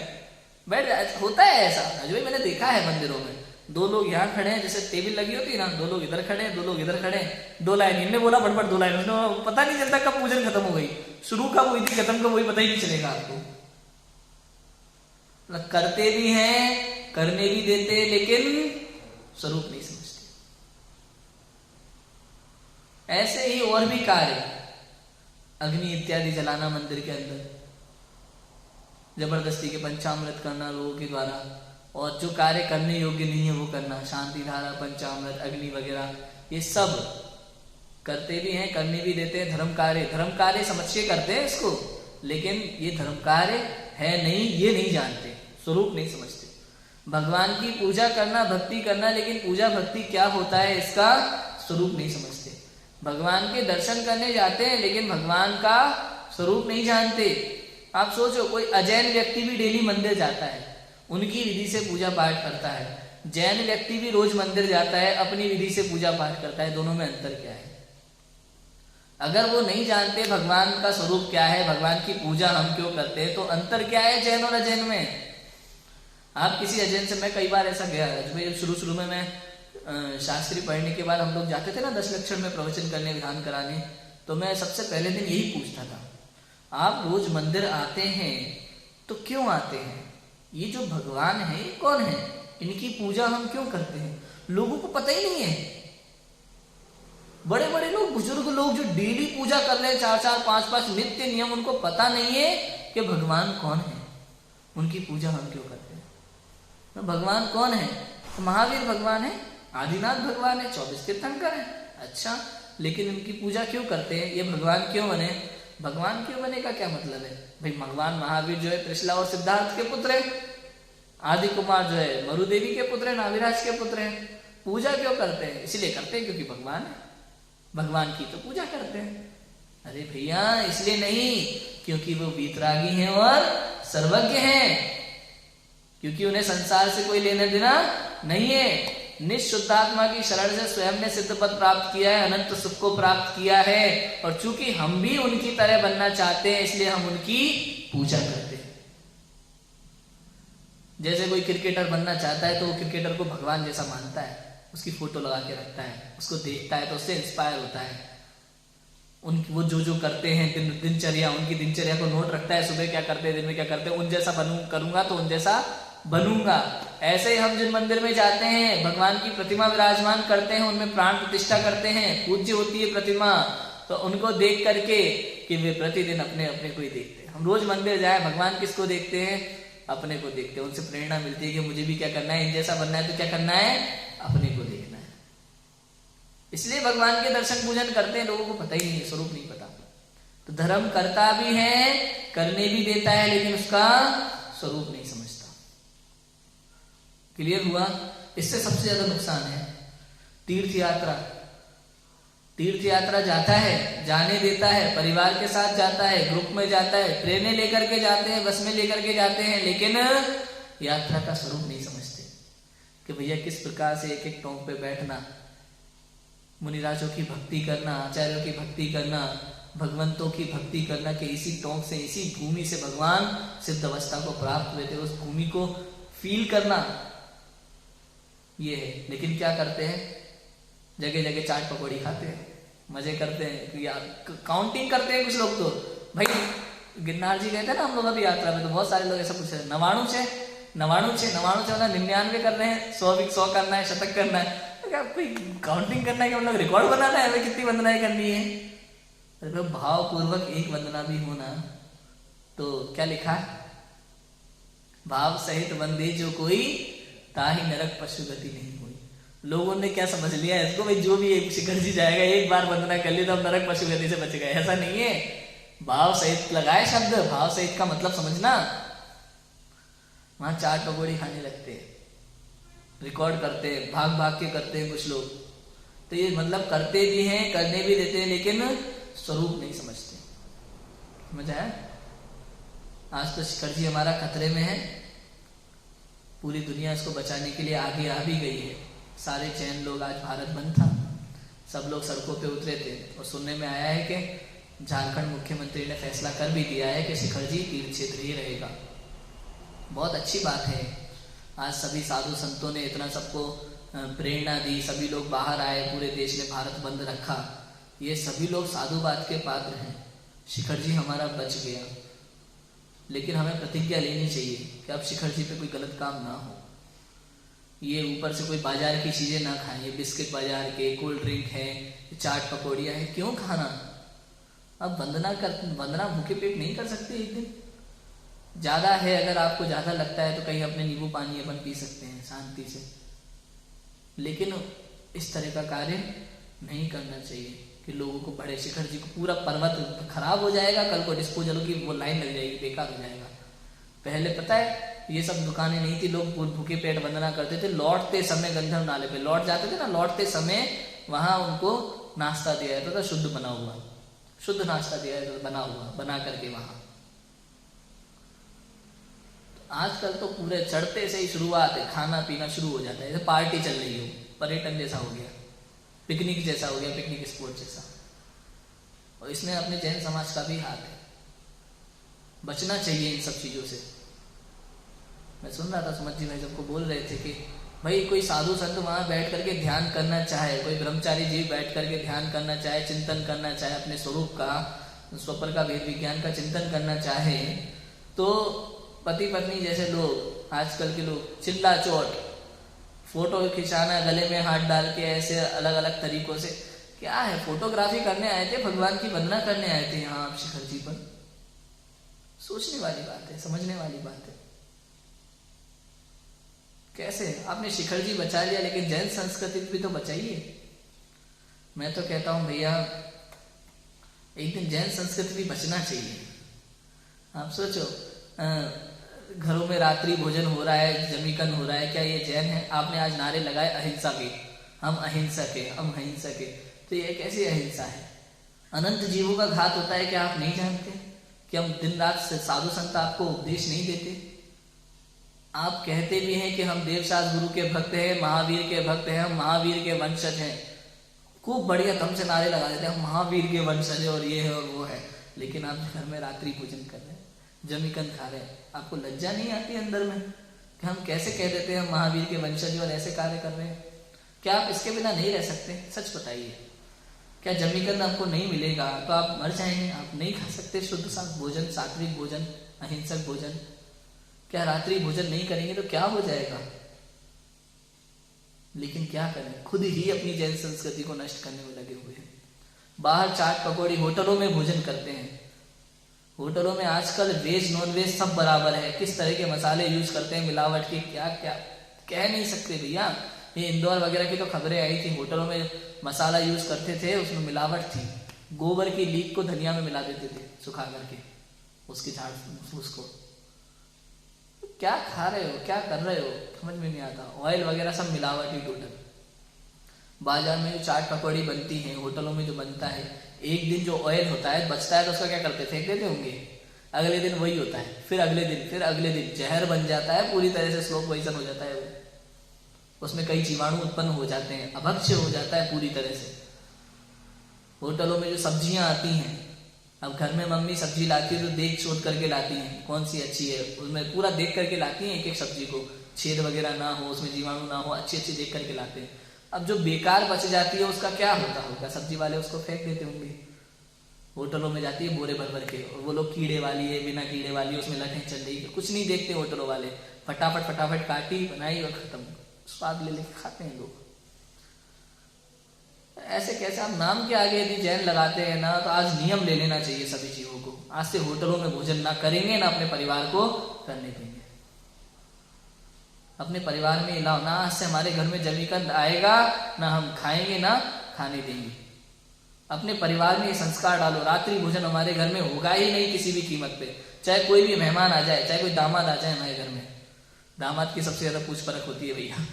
बैठ होता है ऐसा। अजय मैंने देखा है मंदिरों में, 2 लोग यहाँ खड़े हैं, जैसे टेबल लगी होती है ना, 2 लोग इधर खड़े हैं, 2 लोग इधर खड़े हैं, 2 लाइन इनने बोला, बड़बड़ 2 लाइन उसने, पता नहीं चलता कब पूजन खत्म हो गई, शुरू कब हुई थी, खत्म कब हुई, पता ही नहीं चलेगा आपको। करते भी हैं, करने भी देते, लेकिन स्वरूप नहीं समझते। ऐसे ही और भी कार्य, अग्नि इत्यादि जलाना मंदिर के अंदर, जबरदस्ती के पंचामृत करना लोगों के द्वारा, और जो कार्य करने योग्य नहीं है वो करना, शांति धारा, पंचामृत, अग्नि वगैरह, ये सब करते भी हैं, करने भी देते हैं। धर्म कार्य समझ के करते हैं इसको, लेकिन ये धर्म कार्य है नहीं, ये नहीं जानते, स्वरूप नहीं समझते। भगवान की पूजा करना, भक्ति करना, लेकिन पूजा भक्ति क्या होता है इसका स्वरूप नहीं समझते। भगवान के दर्शन करने जाते हैं, लेकिन भगवान का स्वरूप नहीं जानते। आप सोचो, कोई अजैन व्यक्ति भी डेली मंदिर जाता है, उनकी विधि से पूजा पाठ करता है। जैन व्यक्ति भी रोज मंदिर जाता है, अपनी विधि से पूजा पाठ करता है। दोनों में अंतर क्या है? अगर वो नहीं जानते भगवान का स्वरूप क्या है, भगवान की पूजा हम क्यों करते हैं, तो अंतर क्या है जैन और अजैन में? आप किसी अजैन से, मैं कई बार ऐसा गया, शुरू में मैं शास्त्री पढ़ने के बाद हम लोग जाते थे ना 10 लक्षण में प्रवचन करने, विधान कराने, तो मैं सबसे पहले दिन यही पूछता था, आप रोज मंदिर आते हैं तो क्यों आते हैं? ये जो भगवान है ये कौन है? इनकी पूजा हम क्यों करते हैं? लोगों को पता ही नहीं है। बड़े बड़े लोग, बुजुर्ग लोग जो डेली पूजा कर रहे हैं, 4-4, 5-5 नित्य नियम, उनको पता नहीं है कि भगवान कौन है, उनकी पूजा हम क्यों करते हैं। तो भगवान कौन है? तो महावीर भगवान है, आदिनाथ भगवान है, 24 तीर्थंकर है। अच्छा, लेकिन उनकी पूजा क्यों करते हैं? ये भगवान क्यों बने? भगवान क्यों बने का क्या मतलब है? भाई भगवान महावीर जो है त्रिशला और सिद्धार्थ के पुत्र है, आदि कुमार जो है मरुदेवी के पुत्र है, नाभिराज के पुत्र है। पूजा क्यों करते हैं? इसलिए करते हैं क्योंकि भगवान है, भगवान की तो पूजा करते हैं। अरे भैया इसलिए नहीं, क्योंकि वो वीतरागी हैं और सर्वज्ञ हैं, क्योंकि उन्हें संसार से कोई लेना देना नहीं है। निःशुद्धात्मा की शरण से स्वयं ने सिद्ध पद प्राप्त किया है, अनंत सुख को प्राप्त किया है, और चूंकि हम भी उनकी तरह बनना चाहते हैं इसलिए हम उनकी पूजा करते हैं। जैसे कोई क्रिकेटर बनना चाहता है तो वो क्रिकेटर को भगवान जैसा मानता है, उसकी फोटो लगा के रखता है, उसको देखता है तो उससे इंस्पायर होता है। उनकी वो जो करते हैं दिनचर्या, उनकी दिनचर्या को नोट रखता है, सुबह क्या करते हैं, दिन में क्या करते हैं, उन जैसा करूंगा तो उन जैसा बनूंगा। ऐसे ही हम जिन मंदिर में जाते हैं, भगवान की प्रतिमा विराजमान करते हैं, उनमें प्राण प्रतिष्ठा करते हैं, पूज्य होती है प्रतिमा, तो उनको देख करके कि वे प्रतिदिन अपने अपने को ही देखते हैं। हम रोज मंदिर जाए, भगवान किसको देखते हैं? अपने को देखते हैं। उनसे प्रेरणा मिलती है कि मुझे भी क्या करना है, इन जैसा बनना है, तो क्या करना है? अपने को देखना है। इसलिए भगवान के दर्शन पूजन करते हैं, लोगों को पता ही नहीं, स्वरूप नहीं पता। तो धर्म करता भी है, करने भी देता है, लेकिन उसका स्वरूप नहीं समझता। क्लियर हुआ? इससे सबसे ज्यादा नुकसान है तीर्थ यात्रा। तीर्थ यात्रा जाता है, जाने देता है, परिवार के साथ जाता है, ग्रुप में जाता है, ट्रेनें लेकर के जाते हैं, बस में लेकर के जाते हैं, लेकिन यात्रा का स्वरूप नहीं समझते कि भैया किस प्रकार से एक एक टोंक पे बैठना, मुनिराजों की भक्ति करना, आचार्यों की भक्ति करना, भगवंतों की भक्ति करना, कि इसी टोंक से, इसी भूमि से भगवान सिद्ध अवस्था को प्राप्त हुए थे, उस भूमि को फील करना, ये है। लेकिन क्या करते हैं? जगह जगह चाट पकौड़ी खाते हैं, मजे करते हैं, या काउंटिंग करते हैं कुछ लोग। तो भाई गिरनार जी गए थे ना हम लोग अभी यात्रा में, तो बहुत सारे लोग ऐसा पूछ रहे हैं, 99 मतलब 99 कर रहे हैं, 100 करना है, शतक करना है, तो क्या कोई काउंटिंग करना है कि हम लोग रिकॉर्ड बनाना है हमें कितनी वंदनाएं करनी है? अरे भाव पूर्वक एक वंदना भी होना, तो क्या लिखा है? भाव सहित वंदे जो कोई, ताहि नरक पशु गति नहीं हुई। लोगों ने क्या समझ लिया है इसको, भाई जो भी एक शिखर जी जाएगा, एक बार वंदना कर ली तो हम नरक पशु गति से बच गए, ऐसा नहीं है। भाव सहित लगाए शब्द, भाव सहित का मतलब समझना। वहां चाट पकौड़ी खाने लगते हैं, रिकॉर्ड करते हैं, भाग भाग के करते हैं कुछ लोग, तो ये मतलब करते भी हैं, करने भी देते हैं, लेकिन स्वरूप नहीं समझते। समझ आया? आज तो शिखर जी हमारा खतरे में है, पूरी दुनिया इसको बचाने के लिए आगे आ भी गई है। सारे चैन लोग, आज भारत बंद था, सब लोग सड़कों पे उतरे थे, और सुनने में आया है कि झारखंड मुख्यमंत्री ने फैसला कर भी दिया है कि शिखर जी तीर्थ क्षेत्र ही रहेगा। बहुत अच्छी बात है। आज सभी साधु संतों ने इतना सबको प्रेरणा दी, सभी लोग बाहर आए, पूरे देश ने भारत बंद रखा, ये सभी लोग साधुवाद के पात्र हैं। शिखर जी हमारा बच गया, लेकिन हमें प्रतिज्ञा लेनी चाहिए कि अब शिखर जी पे कोई गलत काम ना हो। ये ऊपर से कोई बाजार की चीजें ना खाएं, ये बिस्किट बाजार के, कोल्ड ड्रिंक है, चाट पकौड़ियाँ है, क्यों खाना? अब वंदना भूखे पेट नहीं कर सकते एक दिन। ज्यादा है, अगर आपको ज्यादा लगता है तो कहीं अपने नींबू पानी अपन पी सकते हैं शांति से, लेकिन इस तरह का कार्य नहीं करना चाहिए कि लोगों को बड़े शिखर जी को, पूरा पर्वत खराब हो जाएगा, कल को डिस्पोजल की वो लाइन लग जाएगी, बेकार हो जाएगा। पहले पता है ये सब दुकानें नहीं थी, लोग भूखे पेट वंदना करते थे, लौटते समय गंधर्व नाले पे लौट जाते थे ना, लौटते समय वहां उनको नाश्ता दिया जाता था, शुद्ध बना हुआ, शुद्ध नाश्ता दिया जाता था, बना हुआ, बना करके वहां। आजकल तो पूरे चढ़ते से ही शुरुआत है, खाना पीना शुरू हो जाता है, जैसे पार्टी चल रही हो, पर्यटन जैसा हो गया, पिकनिक जैसा हो गया, पिकनिक स्पॉट जैसा। और इसमें अपने जैन समाज का भी हाथ है, बचना चाहिए इन सब चीजों से। मैं सुन रहा था सुमत जी भाई सबको बोल रहे थे कि भाई कोई साधु संत वहां बैठ करके ध्यान करना चाहे, कोई ब्रह्मचारी जी बैठ करके ध्यान करना चाहे, चिंतन करना चाहे, अपने स्वरूप का, स्वपर का, वेद विज्ञान का चिंतन करना चाहे, तो पति पत्नी जैसे लोग, आजकल के लोग चिल्ला चोट, फोटो खिंचाना, गले में हाथ डाल के ऐसे अलग अलग तरीकों से, क्या है? फोटोग्राफी करने आए थे, भगवान की वंदना करने आए थे यहाँ आप शिखर जी पर? सोचने वाली बात है, समझने वाली बात है। कैसे आपने शिखर जी बचा लिया, लेकिन जैन संस्कृति भी तो बचाइए। मैं तो कहता हूं भैया एक दिन जैन संस्कृति भी बचना चाहिए। आप सोचो, घरों में रात्रि भोजन हो रहा है, जमीकन हो रहा है, क्या ये जैन है? आपने आज नारे लगाए अहिंसा के, हम अहिंसक है, हम अहिंसक है, तो ये कैसी अहिंसा है? अनंत जीवों का घात होता है, क्या आप नहीं जानते? कि हम दिन रात साधु संत आपको उपदेश नहीं देते? आप कहते भी हैं कि हम देवशास गुरु के भक्त हैं, महावीर के भक्त हैं, हम महावीर के वंशज हैं, खूब बढ़िया दम से नारे लगा देते हैं हम महावीर के वंशज है और ये है और वो है, लेकिन आप घर में रात्रि भोजन कर रहे हैं, जमीकंद खा रहे हैं। आपको लज्जा नहीं आती अंदर में कि हम कैसे कह देते हैं हम महावीर के वंशज और ऐसे कार्य कर रहे हैं? क्या आप इसके बिना नहीं रह सकते? सच बताइए, क्या जमीकंद आपको नहीं मिलेगा तो आप मर जाएंगे? आप नहीं खा सकते शुद्ध भोजन, सात्विक भोजन, अहिंसक भोजन? क्या रात्रि भोजन नहीं करेंगे तो क्या हो जाएगा? लेकिन क्या करें, खुद ही अपनी जैन संस्कृति को नष्ट करने में लगे हुए हैं। बाहर चाट पकौड़ी होटलों में भोजन करते हैं। होटलों में आजकल वेज नॉन वेज सब बराबर है, किस तरह के मसाले यूज करते हैं मिलावट के, क्या क्या कह नहीं सकते भैया। ये इंदौर वगैरह की तो खबरें आई थी, होटलों में मसाला यूज करते थे, उसमें मिलावट थी। गोबर की लीक को धनिया में मिला देते थे सुखा करके, उसकी झाड़ फूस को। क्या खा रहे हो, क्या कर रहे हो, समझ में नहीं आता। ऑयल वगैरह सब मिलावटी टोटल। बाजार में जो चाट पकौड़ी बनती है, होटलों में जो बनता है, एक दिन जो ऑयल होता है बचता है तो उसका क्या करते, फेंक देते होंगे। अगले दिन वही होता है, फिर अगले दिन, फिर अगले दिन जहर बन जाता है, पूरी तरह से स्लो पॉइजन हो जाता है वो। उसमें कई जीवाणु उत्पन्न हो जाते हैं, अभक्ष्य हो जाता है पूरी तरह से। होटलों में जो सब्जियां आती हैं, अब घर में मम्मी सब्जी लाती है तो देख सोच करके लाती हैं कौन सी अच्छी है, उसमें पूरा देख करके लाती हैं एक एक सब्जी को, छेद वगैरह ना हो, उसमें जीवाणु ना हो, अच्छी अच्छी देख करके लाते हैं। अब जो बेकार बच जाती है उसका क्या होता होगा, सब्जी वाले उसको फेंक देते होंगे। होटलों में जाती है बोरे भर भर के, और वो लोग कीड़े वाली है, बिना कीड़े वाली है, उसमें लटें चल रही है, कुछ नहीं देखते होटलों वाले, फटाफट फटाफट काटी बनाई और खत्म, स्वाद ले लेके खाते हैं लोग। ऐसे कैसे आप नाम के आगे यदि जैन लगाते हैं ना, तो आज नियम ले लेना चाहिए सभी जीवों को। आज से होटलों में भोजन ना करेंगे, ना अपने परिवार को करने देंगे। अपने परिवार में लाओ ना, आज से हमारे घर में जमीकंद आएगा ना, हम खाएंगे ना खाने देंगे। अपने परिवार में ये संस्कार डालो, रात्रि भोजन हमारे घर में होगा ही नहीं किसी भी कीमत पे। चाहे कोई भी मेहमान आ जाए, चाहे कोई दामाद आ जाए हमारे घर में, दामाद की सबसे ज्यादा पूछ परख होती है भैया।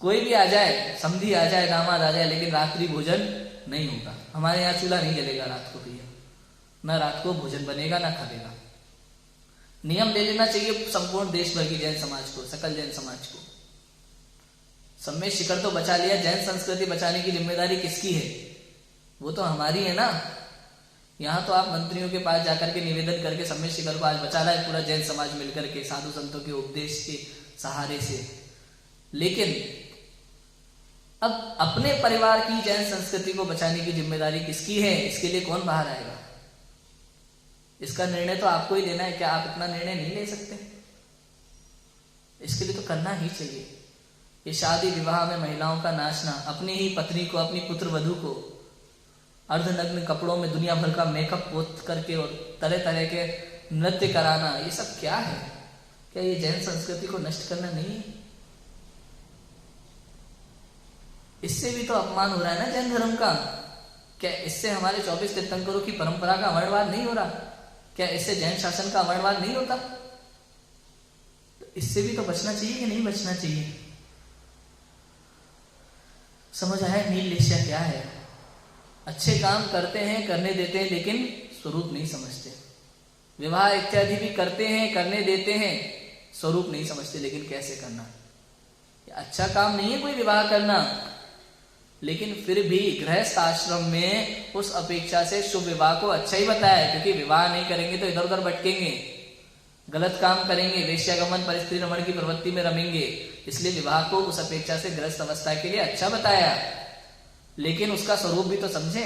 कोई भी आ जाए, समधी आ जाए, दामाद आ जाए, लेकिन रात्रि भोजन नहीं होगा। हमारे यहाँ चूल्हा नहीं जलेगा रात को भैया, ना रात को भोजन बनेगा ना खाएगा। नियम ले लेना चाहिए संपूर्ण देश भर की जैन समाज को, सकल जैन समाज को। सब में शिखर तो बचा लिया, जैन संस्कृति बचाने की जिम्मेदारी किसकी है? वो तो हमारी है ना। यहाँ तो आप मंत्रियों के पास जाकर के निवेदन करके सब में शिखर को आज बचा रहा है पूरा जैन समाज मिलकर के, साधु संतों के उपदेश के सहारे से। लेकिन अब अपने परिवार की जैन संस्कृति को बचाने की जिम्मेदारी किसकी है? इसके लिए कौन बाहर आएगा? इसका निर्णय तो आपको ही लेना है। क्या आप इतना निर्णय नहीं ले सकते? इसके लिए तो करना ही चाहिए। ये शादी विवाह में महिलाओं का नाचना, अपनी ही पत्नी को, अपनी पुत्र वधू को अर्धनग्न कपड़ों में दुनिया भर का मेकअप पोत करके और तरह तरह के नृत्य कराना, ये सब क्या है? क्या ये जैन संस्कृति को नष्ट करना नहीं है? इससे भी तो अपमान हो रहा है ना जैन धर्म का। क्या इससे हमारे 24 तीर्थंकरों की परंपरा का वर्णवाद नहीं हो रहा? क्या इससे जैन शासन का वर्णवाद नहीं होता? तो इससे भी तो बचना चाहिए कि नहीं बचना चाहिए? समझ आया नील लेशिया क्या है? अच्छे काम करते हैं, करने देते हैं, लेकिन स्वरूप नहीं समझते। विवाह इत्यादि भी करते हैं, करने देते हैं, स्वरूप नहीं समझते। लेकिन कैसे करना? अच्छा काम नहीं है कोई विवाह करना, लेकिन फिर भी गृहस्थ आश्रम में उस अपेक्षा से शुभ विवाह को अच्छा ही बताया, क्योंकि विवाह नहीं करेंगे तो इधर उधर भटकेंगे, गलत काम करेंगे, वेश्यागमन परिस्त्री रमण की प्रवृत्ति में रमेंगे। इसलिए विवाह को उस अपेक्षा से गृहस्थ अवस्था के लिए अच्छा बताया, लेकिन उसका स्वरूप भी तो समझे।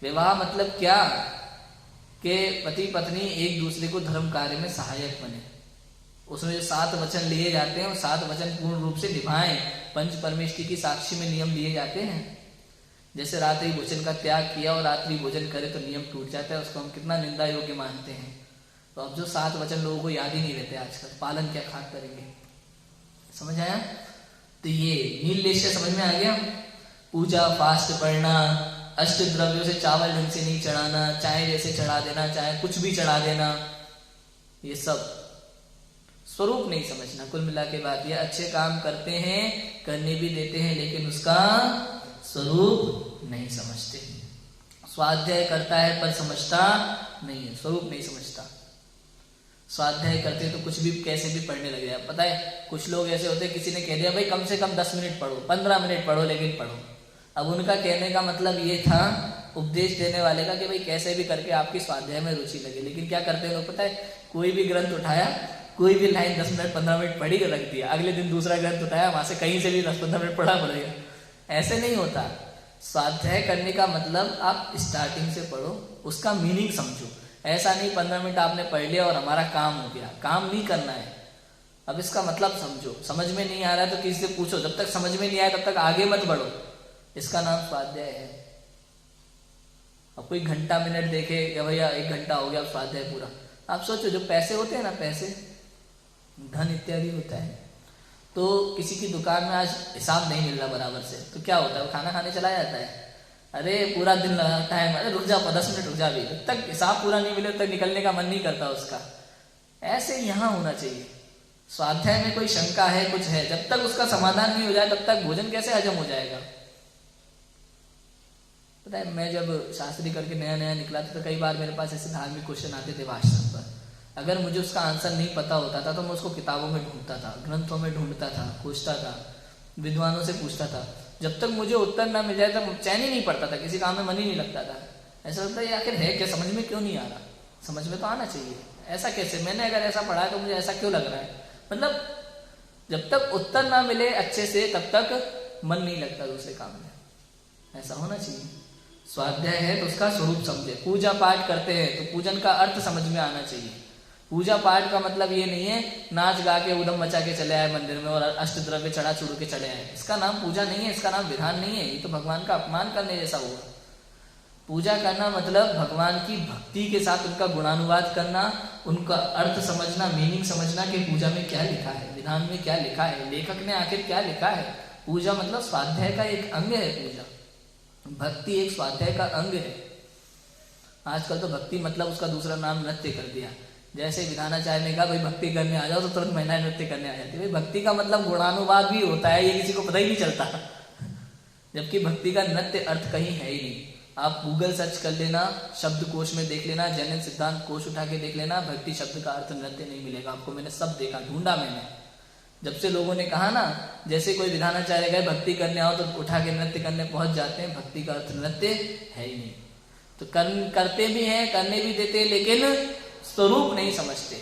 विवाह मतलब क्या? कि पति पत्नी एक दूसरे को धर्म कार्य में सहायक बने। उसमें जो 7 वचन लिए जाते हैं, वो 7 वचन पूर्ण रूप से निभाएं। पंच परमेष्टि की साक्षी में नियम लिए जाते हैं। जैसे रात्रि भोजन का त्याग किया और रात्रि भोजन करे तो नियम टूट जाता है, उसको हम कितना निंदा योग्य मानते हैं। तो अब जो 7 वचन लोगों को याद ही नहीं रहते आजकल, पालन क्या खाक करेंगे? समझ आया? तो ये नील लेशिया समझ में आ गया। पूजा फास्ट पढ़ना, अष्ट द्रव्यों से चावल ढंग से नहीं चढ़ाना, चाय जैसे चढ़ा देना, चाहे कुछ भी चढ़ा देना, ये सब स्वरूप नहीं समझना। कुल मिला के बात ये, अच्छे काम करते हैं, करने भी देते हैं, लेकिन उसका स्वरूप नहीं समझते। स्वाध्याय करता है पर समझता नहीं है, स्वरूप नहीं समझता। स्वाध्याय करते तो कुछ भी कैसे भी पढ़ने लग जाए। पता है कुछ लोग ऐसे होते हैं, किसी ने कह दिया भाई कम से कम 10 मिनट पढ़ो, 15 मिनट पढ़ो, लेकिन पढ़ो। अब उनका कहने का मतलब ये था, उपदेश देने वाले का, कि भाई कैसे भी करके आपकी स्वाध्याय में रुचि लगे। लेकिन क्या करते हैं लोग पता है, कोई भी ग्रंथ उठाया, कोई भी लाइन 10 मिनट 15 मिनट पढ़ी के रख दिया, अगले दिन दूसरा ग्रंथ उठाया, वहां से कहीं से भी 10-15 मिनट पढ़ा पड़ेगा। ऐसे नहीं होता। स्वाध्याय करने का मतलब आप स्टार्टिंग से पढ़ो, उसका मीनिंग समझो। ऐसा नहीं 15 मिनट आपने पढ़ लिया और हमारा काम हो गया, काम नहीं करना है। अब इसका मतलब समझो। समझ में नहीं आ रहा है तो किसी से पूछो, जब तक समझ में नहीं आया तब तक आगे मत बढ़ो। इसका नाम स्वाध्याय है। अब कोई घंटा मिनट देखे या भैया 1 घंटा हो गया स्वाध्याय पूरा। आप सोचो जो पैसे होते हैं ना, पैसे धन इत्यादि होता है, तो किसी की दुकान में आज हिसाब नहीं मिल रहा बराबर से, तो क्या होता है, वो खाना खाने चला जाता है। अरे पूरा दिन लगा टाइम, अरे रुक जा 10 मिनट रुक जा, भी जब तक हिसाब पूरा नहीं मिले तब तक निकलने का मन नहीं करता उसका। ऐसे यहाँ होना चाहिए। स्वाध्याय में कोई शंका है, कुछ है, जब तक उसका समाधान नहीं हो जाए तब तक भोजन कैसे हजम हो जाएगा। पता है मैं जब शास्त्री करके नया नया निकला था तो कई बार मेरे पास ऐसे धार्मिक क्वेश्चन आते थे भाषण पर। अगर मुझे उसका आंसर नहीं पता होता था तो मैं उसको किताबों में ढूंढता था, ग्रंथों में ढूंढता था, पूछता था, विद्वानों से पूछता था। जब तक मुझे उत्तर ना मिल जाए तब चैन ही नहीं पड़ता था, किसी काम में मन ही नहीं लगता था। ऐसा लगता है आखिर है क्या, समझ में क्यों नहीं आ रहा, समझ में तो आना चाहिए, ऐसा कैसे, मैंने अगर ऐसा पढ़ा है तो मुझे ऐसा क्यों लग रहा है। मतलब जब तक उत्तर ना मिले अच्छे से तब तक मन नहीं लगता दूसरे काम में। ऐसा होना चाहिए। स्वाध्याय है तो उसका स्वरूप समझे। पूजा पाठ करते हैं तो पूजन का अर्थ समझ में आना चाहिए। पूजा पाठ का मतलब ये नहीं है नाच गा के उदम मचा के चले आए मंदिर में और अष्टद्रव्य चढ़ा चुड़ के चले आए। इसका नाम पूजा नहीं है, इसका नाम विधान नहीं है। ये तो भगवान का अपमान करने जैसा हुआ। पूजा करना मतलब भगवान की भक्ति के साथ उनका गुणानुवाद करना, उनका अर्थ समझना, मीनिंग समझना कि पूजा में क्या लिखा है, विधान में क्या लिखा है, लेखक ने आखिर क्या लिखा है। पूजा मतलब स्वाध्याय का एक अंग है। पूजा भक्ति एक स्वाध्याय का अंग है। आजकल तो भक्ति मतलब उसका दूसरा नाम नृत्य कर दिया। जैसे विधानाचार्य ने कहा भाई भक्ति करने आ जाओ तो तुरंत महिलाएं नृत्य करने आ जाती है। भाई भक्ति का मतलब गुणानुवाद भी होता है, ये किसी को पता ही नहीं चलता। जबकि भक्ति का नृत्य अर्थ कहीं है ही नहीं। आप गूगल सर्च कर लेना, शब्दकोश में देख लेना, जैन सिद्धांत कोश उठा के देख लेना, भक्ति शब्द का अर्थ नृत्य नहीं मिलेगा आपको। मैंने सब देखा, ढूंढा मैंने। जब से लोगों ने कहा ना, जैसे कोई विधानाचार्य गए भक्ति करने आओ तो उठा के नृत्य करने पहुंच जाते हैं। भक्ति का अर्थ नृत्य है ही नहीं। तो करते भी हैं, करने भी देते हैं, लेकिन स्वरूप नहीं समझते।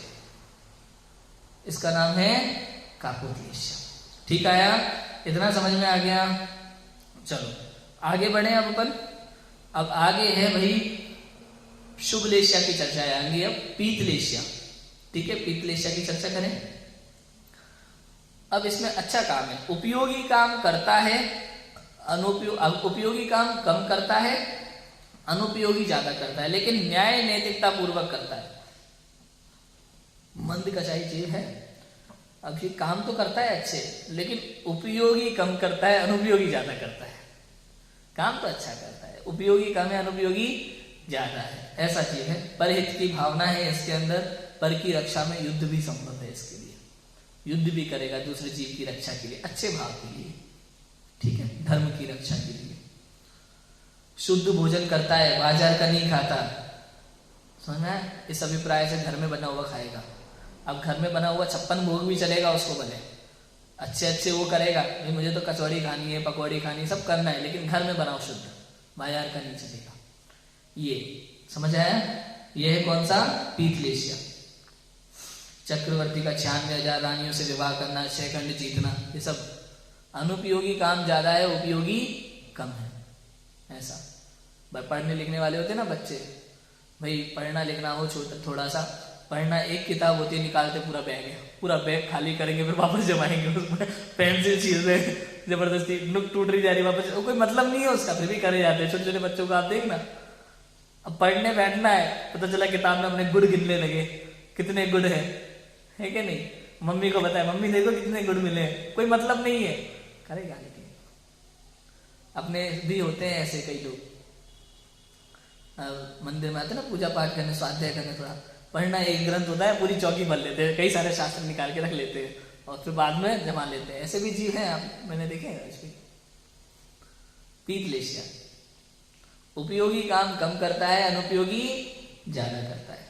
इसका नाम है काकोद्लेश्य। ठीक आया, इतना समझ में आ गया। चलो आगे बढ़े अब अपन। अब आगे है भाई शुभलेश्या की चर्चा आएंगी। अब पीतलेश्या, ठीक है, पीतलेश्या की चर्चा करें। अब इसमें अच्छा काम है, उपयोगी काम करता है, उपयोगी काम कम करता है, अनुपयोगी ज्यादा करता है, लेकिन न्याय नैतिकता पूर्वक करता है। मंद कचाई चीज है। अब ये काम तो करता है अच्छे, लेकिन उपयोगी कम करता है, अनुपयोगी ज्यादा करता है। काम तो अच्छा करता है, उपयोगी कम है, अनुपयोगी ज्यादा है, ऐसा चीज है। परहित की भावना है इसके अंदर। पर की रक्षा में युद्ध भी संभव है इसके लिए। युद्ध भी करेगा दूसरे जीव की रक्षा के लिए, अच्छे भाव के लिए, ठीक है, धर्म की रक्षा के लिए। शुद्ध भोजन करता है, बाजार का नहीं खाता। समझ में आया? इस अभिप्राय से घर में बना हुआ खाएगा। अब घर में बना हुआ 56 भोग भी चलेगा उसको, भले अच्छे अच्छे वो करेगा। नहीं मुझे तो कचौड़ी खानी है, पकौड़ी खानी है, सब करना है, लेकिन घर में बनाओ शुद्ध, बाजार का नहीं चलेगा। ये समझ आया? ये है कौन सा? पीतलेश्या। चक्रवर्ती का 96,000 रानियों से विवाह करना, 6 खंड जीतना, ये सब अनुपयोगी काम ज्यादा है, उपयोगी कम है। ऐसा पढ़ने लिखने वाले होते ना बच्चे, भाई पढ़ना लिखना हो छोटा थोड़ा सा, पढ़ना एक किताब होती है, निकालते पूरा बैग है, पूरा बैग खाली करेंगे, फिर वापस जमाएंगे उसमें पेंसिल चीज रहे जबरदस्ती, नुक टूट रही जा रही वापस, कोई मतलब नहीं है उसका, फिर भी करे जाते हैं। छोटे छोटे बच्चों को आप देखना, अब पढ़ने बैठना है, पता चला किताब में अपने गुड़ गिनने लगे, कितने गुड़ है कि नहीं। मम्मी को बताया, मम्मी देखो कितने गुड़ मिले, कोई मतलब नहीं है, करेगा। लेकिन अपने भी होते हैं ऐसे कई लोग, मंदिर में आते ना पूजा पाठ करने, स्वाध्याय करने, थोड़ा पढ़ना एक ग्रंथ होता है, पूरी चौकी भर लेते हैं, कई सारे शास्त्र निकाल के रख लेते हैं और फिर बाद में जमा लेते हैं। ऐसे भी जीव हैं आप, मैंने देखे हैं। इसमें पीतलेश्या उपयोगी काम कम करता है, अनुपयोगी ज्यादा करता है,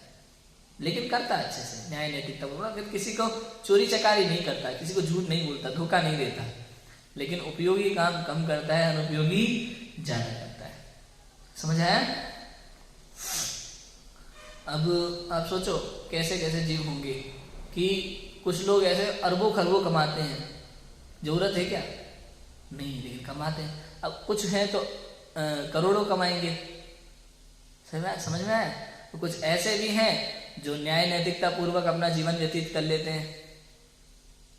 लेकिन करता है अच्छे से, न्याय नैतिकता पूर्वक। किसी को चोरी चकारी नहीं करता, किसी को झूठ नहीं बोलता, धोखा नहीं देता, लेकिन उपयोगी काम कम करता है, अनुपयोगी ज्यादा करता है। समझ आया? अब आप सोचो कैसे कैसे जीव होंगे कि कुछ लोग ऐसे अरबों खरबों कमाते हैं, जरूरत है क्या? नहीं, लेकिन कमाते हैं। अब कुछ हैं तो करोड़ों कमाएंगे। समझ में आया? तो कुछ ऐसे भी हैं जो न्याय नैतिकता पूर्वक अपना जीवन व्यतीत कर लेते हैं,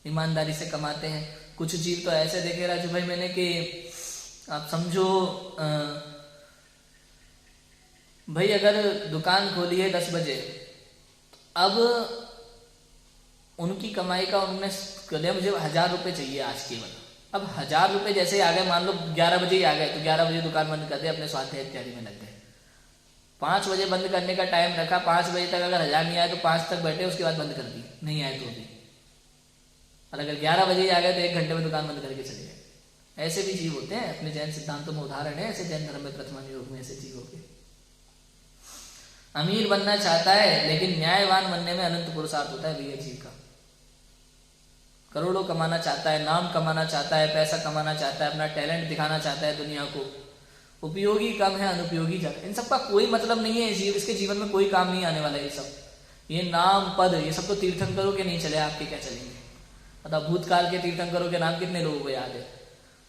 ईमानदारी से कमाते हैं। कुछ जीव तो ऐसे देखे राजू भाई मैंने कि आप समझो भाई अगर दुकान खोली है 10 बजे, अब उनकी कमाई का उन्होंने कर लिया, मुझे 1000 रुपये चाहिए आज केवल। अब 1000 रुपये जैसे ही आ गए, मान लो 11 बजे ही आ गए, तो 11 बजे दुकान बंद कर दे, अपने स्वाध्याय इत्यादि में लग गए। 5 बजे बंद करने का टाइम रखा, 5 बजे तक अगर 1000 नहीं आए तो 5 तक बैठे, उसके बाद बंद कर दी, नहीं आए तो भी। और अगर 11 बजे ही आ गए तो 1 घंटे में दुकान बंद करके चले गए। ऐसे भी जीव होते हैं, अपने जैन सिद्धांतों में उदाहरण है ऐसे जैन धर्म में प्रथम योग में ऐसे जीवों के। अमीर बनना चाहता है लेकिन न्यायवान बनने में अनंत पुरुषार्थ होता है भैया जीव का। करोड़ों कमाना चाहता है, नाम कमाना चाहता है, पैसा कमाना चाहता है, अपना टैलेंट दिखाना चाहता है दुनिया को। उपयोगी कम है, अनुपयोगी ज्यादा। इन सबका कोई मतलब नहीं है, जीव इसके जीवन में कोई काम नहीं आने वाला है। ये सब ये नाम पद ये सब तो तीर्थंकरों के नहीं चले, आपके क्या चलेंगे? मतलब भूतकाल के तीर्थंकरों के नाम कितने लोगों को याद है?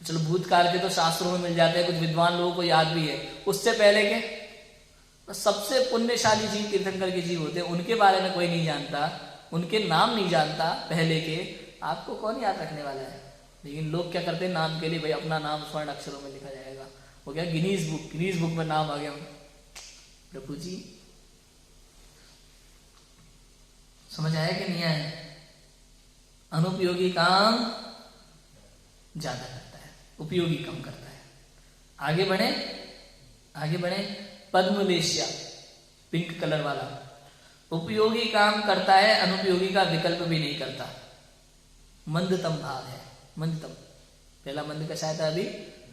चलो भूतकाल के तो शास्त्रों में मिल जाते हैं, कुछ विद्वान लोगों को याद भी है। उससे पहले के सबसे पुण्यशाली जीव तीर्थंकर के जीव होते हैं, उनके बारे में कोई नहीं जानता, उनके नाम नहीं जानता पहले के। आपको कौन याद रखने वाला है? लेकिन लोग क्या करते हैं नाम के लिए, भाई अपना नाम स्वर्ण अक्षरों में लिखा जाएगा, वो क्या गिनीज बुक में नाम आ गया। प्रभु जी समझ आया कि नहीं आया? अनुपयोगी काम ज्यादा करता है, उपयोगी कम करता है। आगे बढ़े। पद्मलेशिया पिंक कलर वाला, उपयोगी काम करता है, अनुपयोगी का विकल्प भी नहीं करता। मंदतम भाव है, मंदतम। पहला मंद का शायद अभी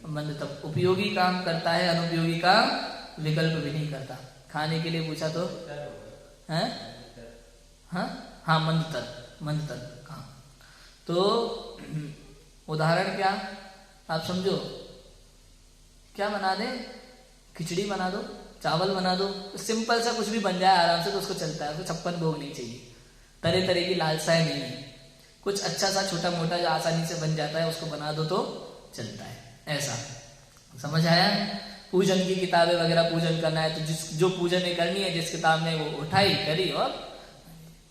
मंदतम। उपयोगी काम करता है, अनुपयोगी का विकल्प भी नहीं करता। खाने के लिए पूछा तो है हाँ मंदतर कहा तो उदाहरण क्या आप समझो, क्या बना दे? खिचड़ी बना दो, चावल बना दो, सिंपल सा कुछ भी बन जाए आराम से तो उसको चलता है। उसको 56 भोग नहीं चाहिए, तरह तरह की लालसाएं नहीं है। कुछ अच्छा सा छोटा मोटा जो आसानी से बन जाता है उसको बना दो तो चलता है। ऐसा समझ आया? पूजन की किताबें वगैरह पूजन करना है तो जो पूजन करनी है जिस किताब ने वो उठाई करी और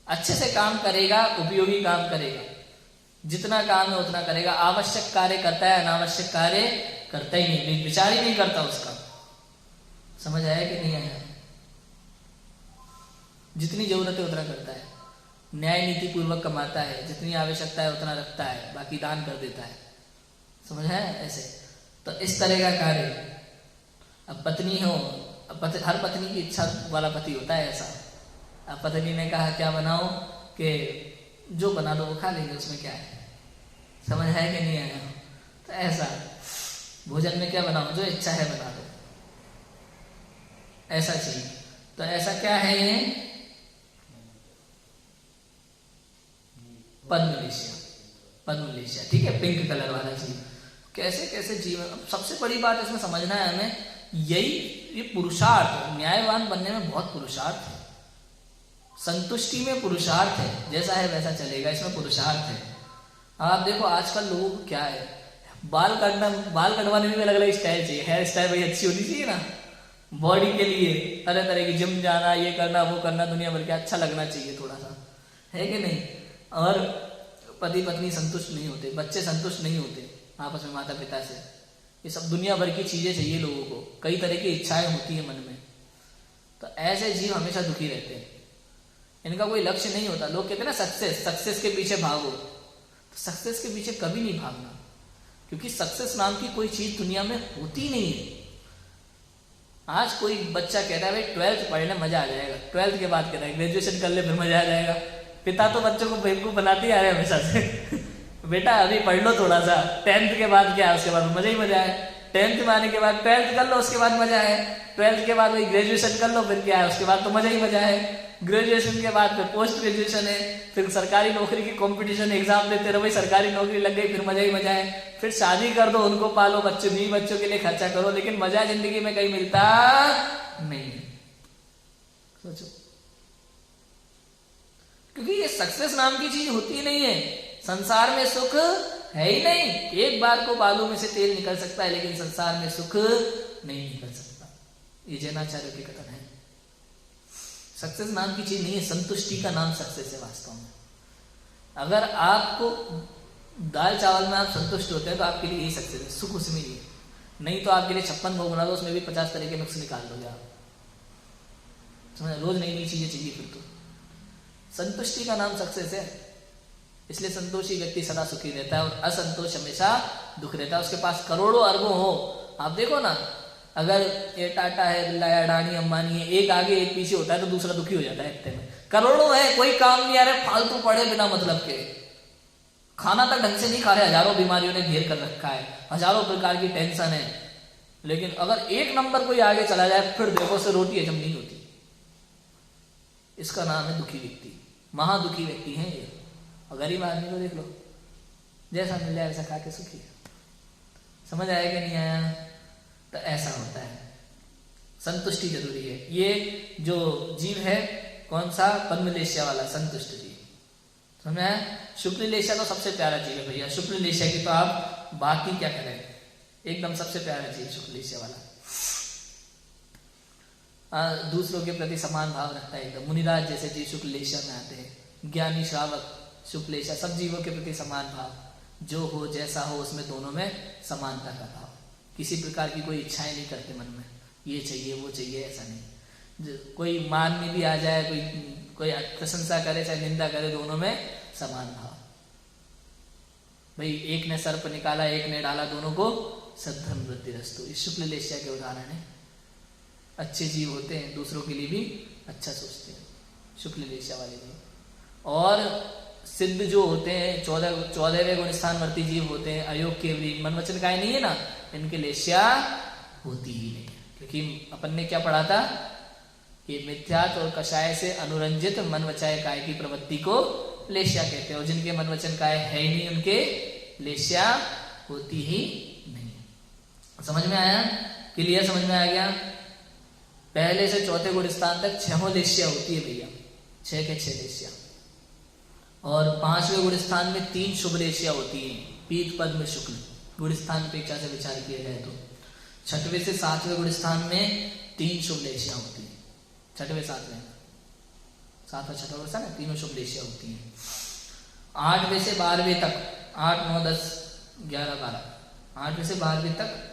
अच्छे से काम करेगा, उपयोगी काम करेगा। जितना काम है उतना करेगा। आवश्यक कार्य करता है, अनावश्यक कार्य करता ही नहीं, विचार ही नहीं करता उसका। समझ आया कि नहीं आया? जितनी जरूरत है उतना करता है, न्याय नीति पूर्वक कमाता है, जितनी आवश्यकता है उतना रखता है, बाकी दान कर देता है। समझ है? ऐसे तो इस तरह का कार्य। अब पत्नी हो, हर पत्नी की इच्छा वाला पति होता है ऐसा। अब पत्नी ने कहा क्या बनाओ, कि जो बना दो वो खा लेंगे, उसमें क्या है। समझ है कि नहीं आया? तो ऐसा भोजन में क्या बनाओ, जो इच्छा है बना दो, ऐसा चाहिए। तो ऐसा क्या है ये? पद्मलेशिया, ठीक है, पिंक कलर वाला जीव। कैसे कैसे जीव। अब सबसे बड़ी बात इसमें समझना है हमें, ये पुरुषार्थ, न्यायवान बनने में बहुत पुरुषार्थ है, संतुष्टि में पुरुषार्थ है। जैसा है वैसा चलेगा, इसमें पुरुषार्थ है। आप देखो आजकल लोगों को क्या है, बाल कटवाने में भी अलग अलग स्टाइल चाहिए। हेयर स्टाइल भाई अच्छी होनी चाहिए ना, बॉडी के लिए तरह तरह की, जिम जाना, ये करना वो करना, दुनिया भर के अच्छा लगना चाहिए थोड़ा सा, है कि नहीं? और पति पत्नी संतुष्ट नहीं होते, बच्चे संतुष्ट नहीं होते आपस में माता पिता से। ये सब दुनिया भर की चीजें चाहिए लोगों को, कई तरह की इच्छाएं होती है मन में। तो ऐसे जीव हमेशा दुखी रहते हैं, इनका कोई लक्ष्य नहीं होता। लोग कहते हैं ना सक्सेस के पीछे भागो, तो सक्सेस के पीछे कभी नहीं भागना, क्योंकि सक्सेस नाम की कोई चीज दुनिया में होती नहीं है। आज कोई बच्चा कहता है भाई 12th पढ़ने मजा आ जाएगा, 12th के बाद कहता है ग्रेजुएशन कर ले फिर मजा आ जाएगा। पिता तो बच्चों को बेवकूफ बनाते ही आ रहे हैं हमेशा से बेटा अभी पढ़ लो थोड़ा सा, 10th के बाद क्या है, उसके बाद मजा ही मजा है। 10th में आने के बाद 12th कर लो, उसके बाद मजा है। 12th के बाद वही ग्रेजुएशन कर लो, फिर क्या है, उसके बाद तो मजा ही मजा है। ग्रेजुएशन के बाद फिर पोस्ट ग्रेजुएशन है, फिर सरकारी नौकरी की कंपटीशन एग्जाम देते रहो, भाई सरकारी नौकरी लग गई, फिर मजा ही मजा है। फिर शादी कर दो, उनको पालो, बच्चे 20 बच्चों के लिए खर्चा करो, लेकिन मजा जिंदगी में कहीं मिलता नहीं है। सोचो, क्योंकि ये सक्सेस नाम की चीज होती ही नहीं है। संसार में सुख है ही नहीं। एक बार को बालू में से तेल निकल सकता है, लेकिन संसार में सुख नहीं निकल सकता। ये जैनाचार्य के कथन है। सक्सेस नाम की चीज नहीं है, संतुष्टि का नाम सक्सेस है वास्तव में। अगर आपको दाल चावल में आप संतुष्ट होते हैं तो आपके लिए यही सक्सेस है, सुख उसमें ही है। नहीं तो आपके लिए 56 भोग बना दो, उसमें भी 50 तरह के नुक्स निकाल दोगे आप। समझ, रोज नई नई चीजें चाहिए। फिर तो संतुष्टि का नाम सक्सेस है। इसलिए संतोषी व्यक्ति सदा सुखी रहता है और असंतोष हमेशा दुख रहता है। उसके पास करोड़ों अरबों हो, आप देखो ना, अगर ये टाटा है, बिरला है, अडानी, अंबानी है, एक आगे एक पीछे होता है तो दूसरा दुखी हो जाता है हफ्ते में। करोड़ों है, कोई काम नहीं आ रहा, फालतू पड़े बिना मतलब के, खाना तक ढंग से नहीं खा रहे, हजारों बीमारियों ने घेर कर रखा है, हजारों प्रकार की टेंशन है। लेकिन अगर एक नंबर कोई आगे चला जाए, फिर देखो से रोटी हजम नहीं होती। इसका नाम है दुखी व्यक्ति, महादुखी व्यक्ति है ये। और गरीब आदमी को देख लो, जैसा मिल जाए वैसा खा के सुखी है। समझ आया कि नहीं आया? तो ऐसा होता है, संतुष्टि जरूरी है। ये जो जीव है, कौन सा, पद्मलेशिया वाला संतुष्ट जीव, समझ आया? शुक्ललेशिया तो सबसे प्यारा जीव है भैया। शुक्ललेशिया की तो आप बात ही क्या करें, एकदम सबसे प्यारा जीव शुक्ललेशिया वाला। दूसरों के प्रति समान भाव रखता है एकदम। मुनिराज जैसे जीव शुक्ललेशिया में आते हैं। ज्ञानी श्रावक शुक्ललेशिया, सब जीवों के प्रति समान भाव, जो हो जैसा हो उसमें दोनों में समानता का भाव। किसी प्रकार की कोई इच्छाएं नहीं करते मन में, ये चाहिए वो चाहिए, ऐसा नहीं। कोई मान में भी आ जाए, कोई प्रशंसा करे चाहे निंदा करे, दोनों में समान भाव। भाई एक ने सर्प निकाला, एक ने डाला, दोनों को सद्धर्म वृद्धिरस्तु। इस शुक्ललेशिया के उदाहरण है। अच्छे जीव होते हैं, दूसरों के लिए भी अच्छा सोचते हैं, शुक्ललेशिया वाले जीव। और सिद्ध जो होते हैं, 14वें गुण स्थानवर्ती जीव होते हैं, अयोग केवली, मन वचन काय नहीं है ना, इनके लेशिया होती ही नहीं। क्योंकि अपन ने क्या पढ़ा था कि मिथ्यात और कषाय से अनुरंजित मन वचाय काय की प्रवृत्ति को लेशिया कहते हैं। और जिनके मन वचन काय है ही नहीं, उनके लेशिया होती ही नहीं। समझ में आया? क्लियर? समझ में आ गया? पहले से चौथे गुण स्थान तक 6 लेशिया होती है भैया, 6 के 6 लेशिया। और 5वें गुण स्थान में 3 शुभ लेशिया होती है, पीत पद्म शुक्ल, गुण स्थान अपेक्षा से विचार किया जाए तो। 6वें से 7वें गुण स्थान में 3 शुभ लेशिया होती है। 6वें 7वें 7वां 6वां गुण स्थान, तीनों शुभ लेशिया होती है। 8वें से 12वें तक, 8 9 10 11 12, 8वें से 12वें तक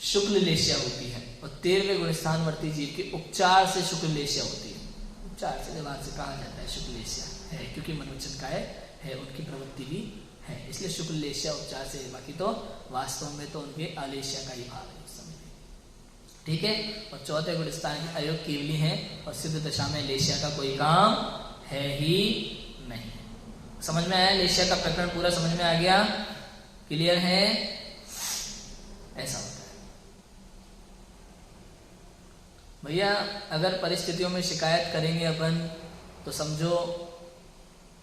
शुक्ल लेशिया होती है। और 13वें गुण स्थानवर्ती जीव के उपचार से शुक्ल लेशिया होती है। उपचार से व्यवहार से कहा जाता है शुक्ल लेशिया है, क्योंकि मनोवचन का है, उनकी प्रवृत्ति भी है, इसलिए शुक्ल लेशिया उपचार से। बाकी तो वास्तव में तो उनके आलेशिया का ही भाव है उस समय, ठीक है। और चौथे गुण स्थान की अयोग केवली है, और सिद्ध दशा में लेशिया का कोई काम है ही नहीं। समझ में आया? लेशिया का प्रकरण पूरा समझ में आ गया? क्लियर है? ऐसा होता है भैया। अगर परिस्थितियों में शिकायत करेंगे अपन तो समझो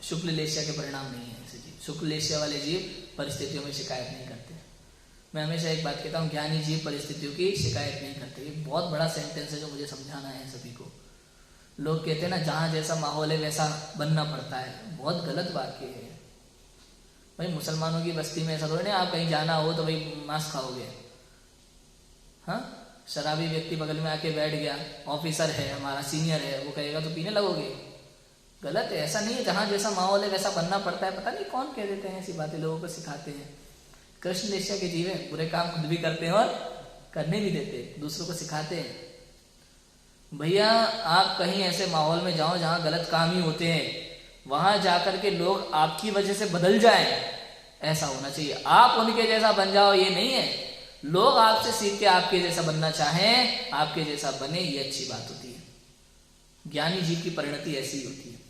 शुक्ल लेशिया के परिणाम नहीं है ऐसे जीव। शुक्ल लेशिया वाले जीव परिस्थितियों में शिकायत नहीं करते। मैं हमेशा एक बात कहता हूँ, ज्ञानी जीव परिस्थितियों की शिकायत नहीं करते। ये बहुत बड़ा सेंटेंस है जो मुझे समझाना है सभी को। लोग कहते हैं ना, जहां जैसा माहौल है वैसा बनना पड़ता है, बहुत गलत वाक्य है भाई। मुसलमानों की बस्ती में ऐसा थोड़ी ना, आप कहीं जाना हो तो भाई मांस खाओगे। हाँ, शराबी व्यक्ति बगल में आके बैठ गया, ऑफिसर है हमारा, सीनियर है, वो कहेगा तो पीने लगोगे? गलत है, ऐसा नहीं है। जहां जैसा माहौल है वैसा बनना पड़ता है। पता नहीं कौन कह देते हैं ऐसी बातें, लोगों को सिखाते हैं। कृष्ण लेशिया के जीव है, बुरे काम खुद भी करते हैं और करने भी देते हैं, दूसरों को सिखाते हैं। भैया आप कहीं ऐसे माहौल में जाओ जहां गलत काम ही होते हैं, वहां जाकर के लोग आपकी वजह से बदल जाएं, ऐसा होना चाहिए। आप उनके जैसा बन जाओ ये नहीं है। लोग आपसे सीख के आपके जैसा बनना चाहें, आपके जैसा बने, ये अच्छी बात होती है। ज्ञानी जीव की परिणति ऐसी ही होती है।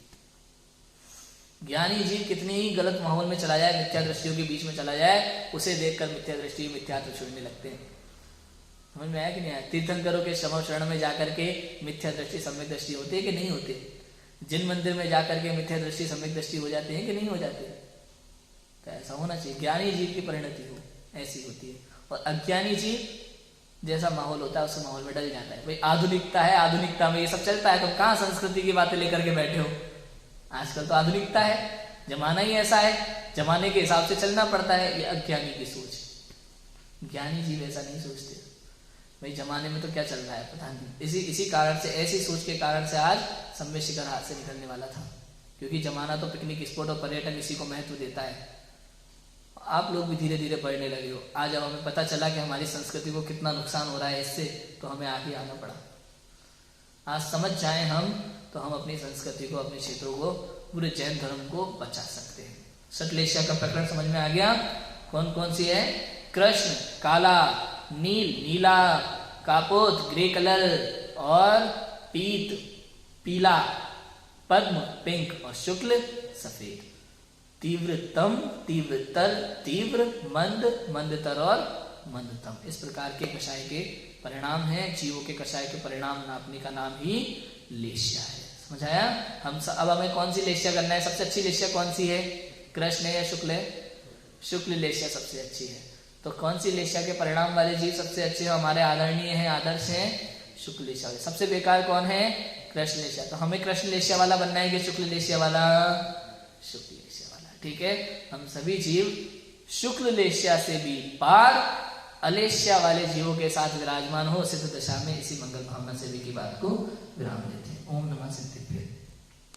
ज्ञानी जीव कितनी ही गलत माहौल में चला जाए, मिथ्या दृष्टियों के बीच में चला जाए, उसे देखकर मिथ्या दृष्टि मिथ्यात्व छोड़ने लगते हैं। समझ में आया कि नहीं आया? तीर्थंकरों के श्रम शरण में जाकर के मिथ्या दृष्टि सम्यक दृष्टि होती है कि नहीं होती? जिन मंदिर में जाकर के मिथ्या दृष्टि सम्यक दृष्टि हो जाते हैं कि नहीं हो जाते? तो ऐसा होना चाहिए, ज्ञानी जीव की परिणति हो ऐसी होती है। और अज्ञानी जीव जैसा माहौल होता है उस माहौल में डल जाता है। भाई आधुनिकता है, आधुनिकता में ये सब चलता है, तुम कहाँ संस्कृति की बातें लेकर के बैठे हो? आजकल तो आधुनिकता है, जमाना ही ऐसा है, जमाने के हिसाब से चलना पड़ता है। ये अज्ञानी की सोच। ज्ञानी जीव ऐसा नहीं सोचते, भाई जमाने में तो क्या चल रहा है पता नहीं। इसी कारण से, ऐसी सोच के कारण से आज सम्य शिखर हाथ से निकलने वाला था, क्योंकि जमाना तो पिकनिक स्पॉट और पर्यटन इसी को महत्व देता है। आप लोग भी धीरे धीरे बढ़ने लगे हो। आज जब हमें पता चला कि हमारी संस्कृति को कितना नुकसान हो रहा है इससे, तो हमें आगे आना पड़ा। आज समझ जाएं हम, तो हम अपनी संस्कृति को, अपने क्षेत्रों को, पूरे जैन धर्म को बचा सकते हैं। सतलेशिया का प्रकरण समझ में आ गया? कौन कौन सी है? कृष्ण काला, नील नीला, कापोत ग्रे कलर, और पीत पीला, पद्म पिंक, और शुक्ल सफेद। तीव्रतम, तीव्रतर, तीव्र, मंद, मंदतर और मंदतम। इस प्रकार के कषाय के परिणाम हैं। जीवों के कषाय के परिणाम नापने का नाम ही लेश्या है। समझ आया? अब हमें कौन सी लेश्या करना है? सबसे अच्छी लेश्या कौन सी है? कृष्ण है या शुक्ल है? शुक्ल लेश्या सबसे अच्छी है। तो कौन सी लेश्या के परिणाम वाले जीव सबसे अच्छे हैं? हमारे आदरणीय हैं, आदर्श हैं, शुक्ल लेश्या वाले। सबसे बेकार कौन है? कृष्ण लेश्या। तो हमें कृष्ण लेश्या वाला बनना है कि शुक्ल लेश्या वाला? शुक्ल लेश्या वाला। ठीक है, हम सभी जीव शुक्ल लेश्या से भी पार अलेश्या वाले जीवों के साथ विराजमान हो सिद्ध दशा में। इसी मंगल भावना से भी की बात को विराम देते हैं। ओम नमः सिद्धिभ्यो।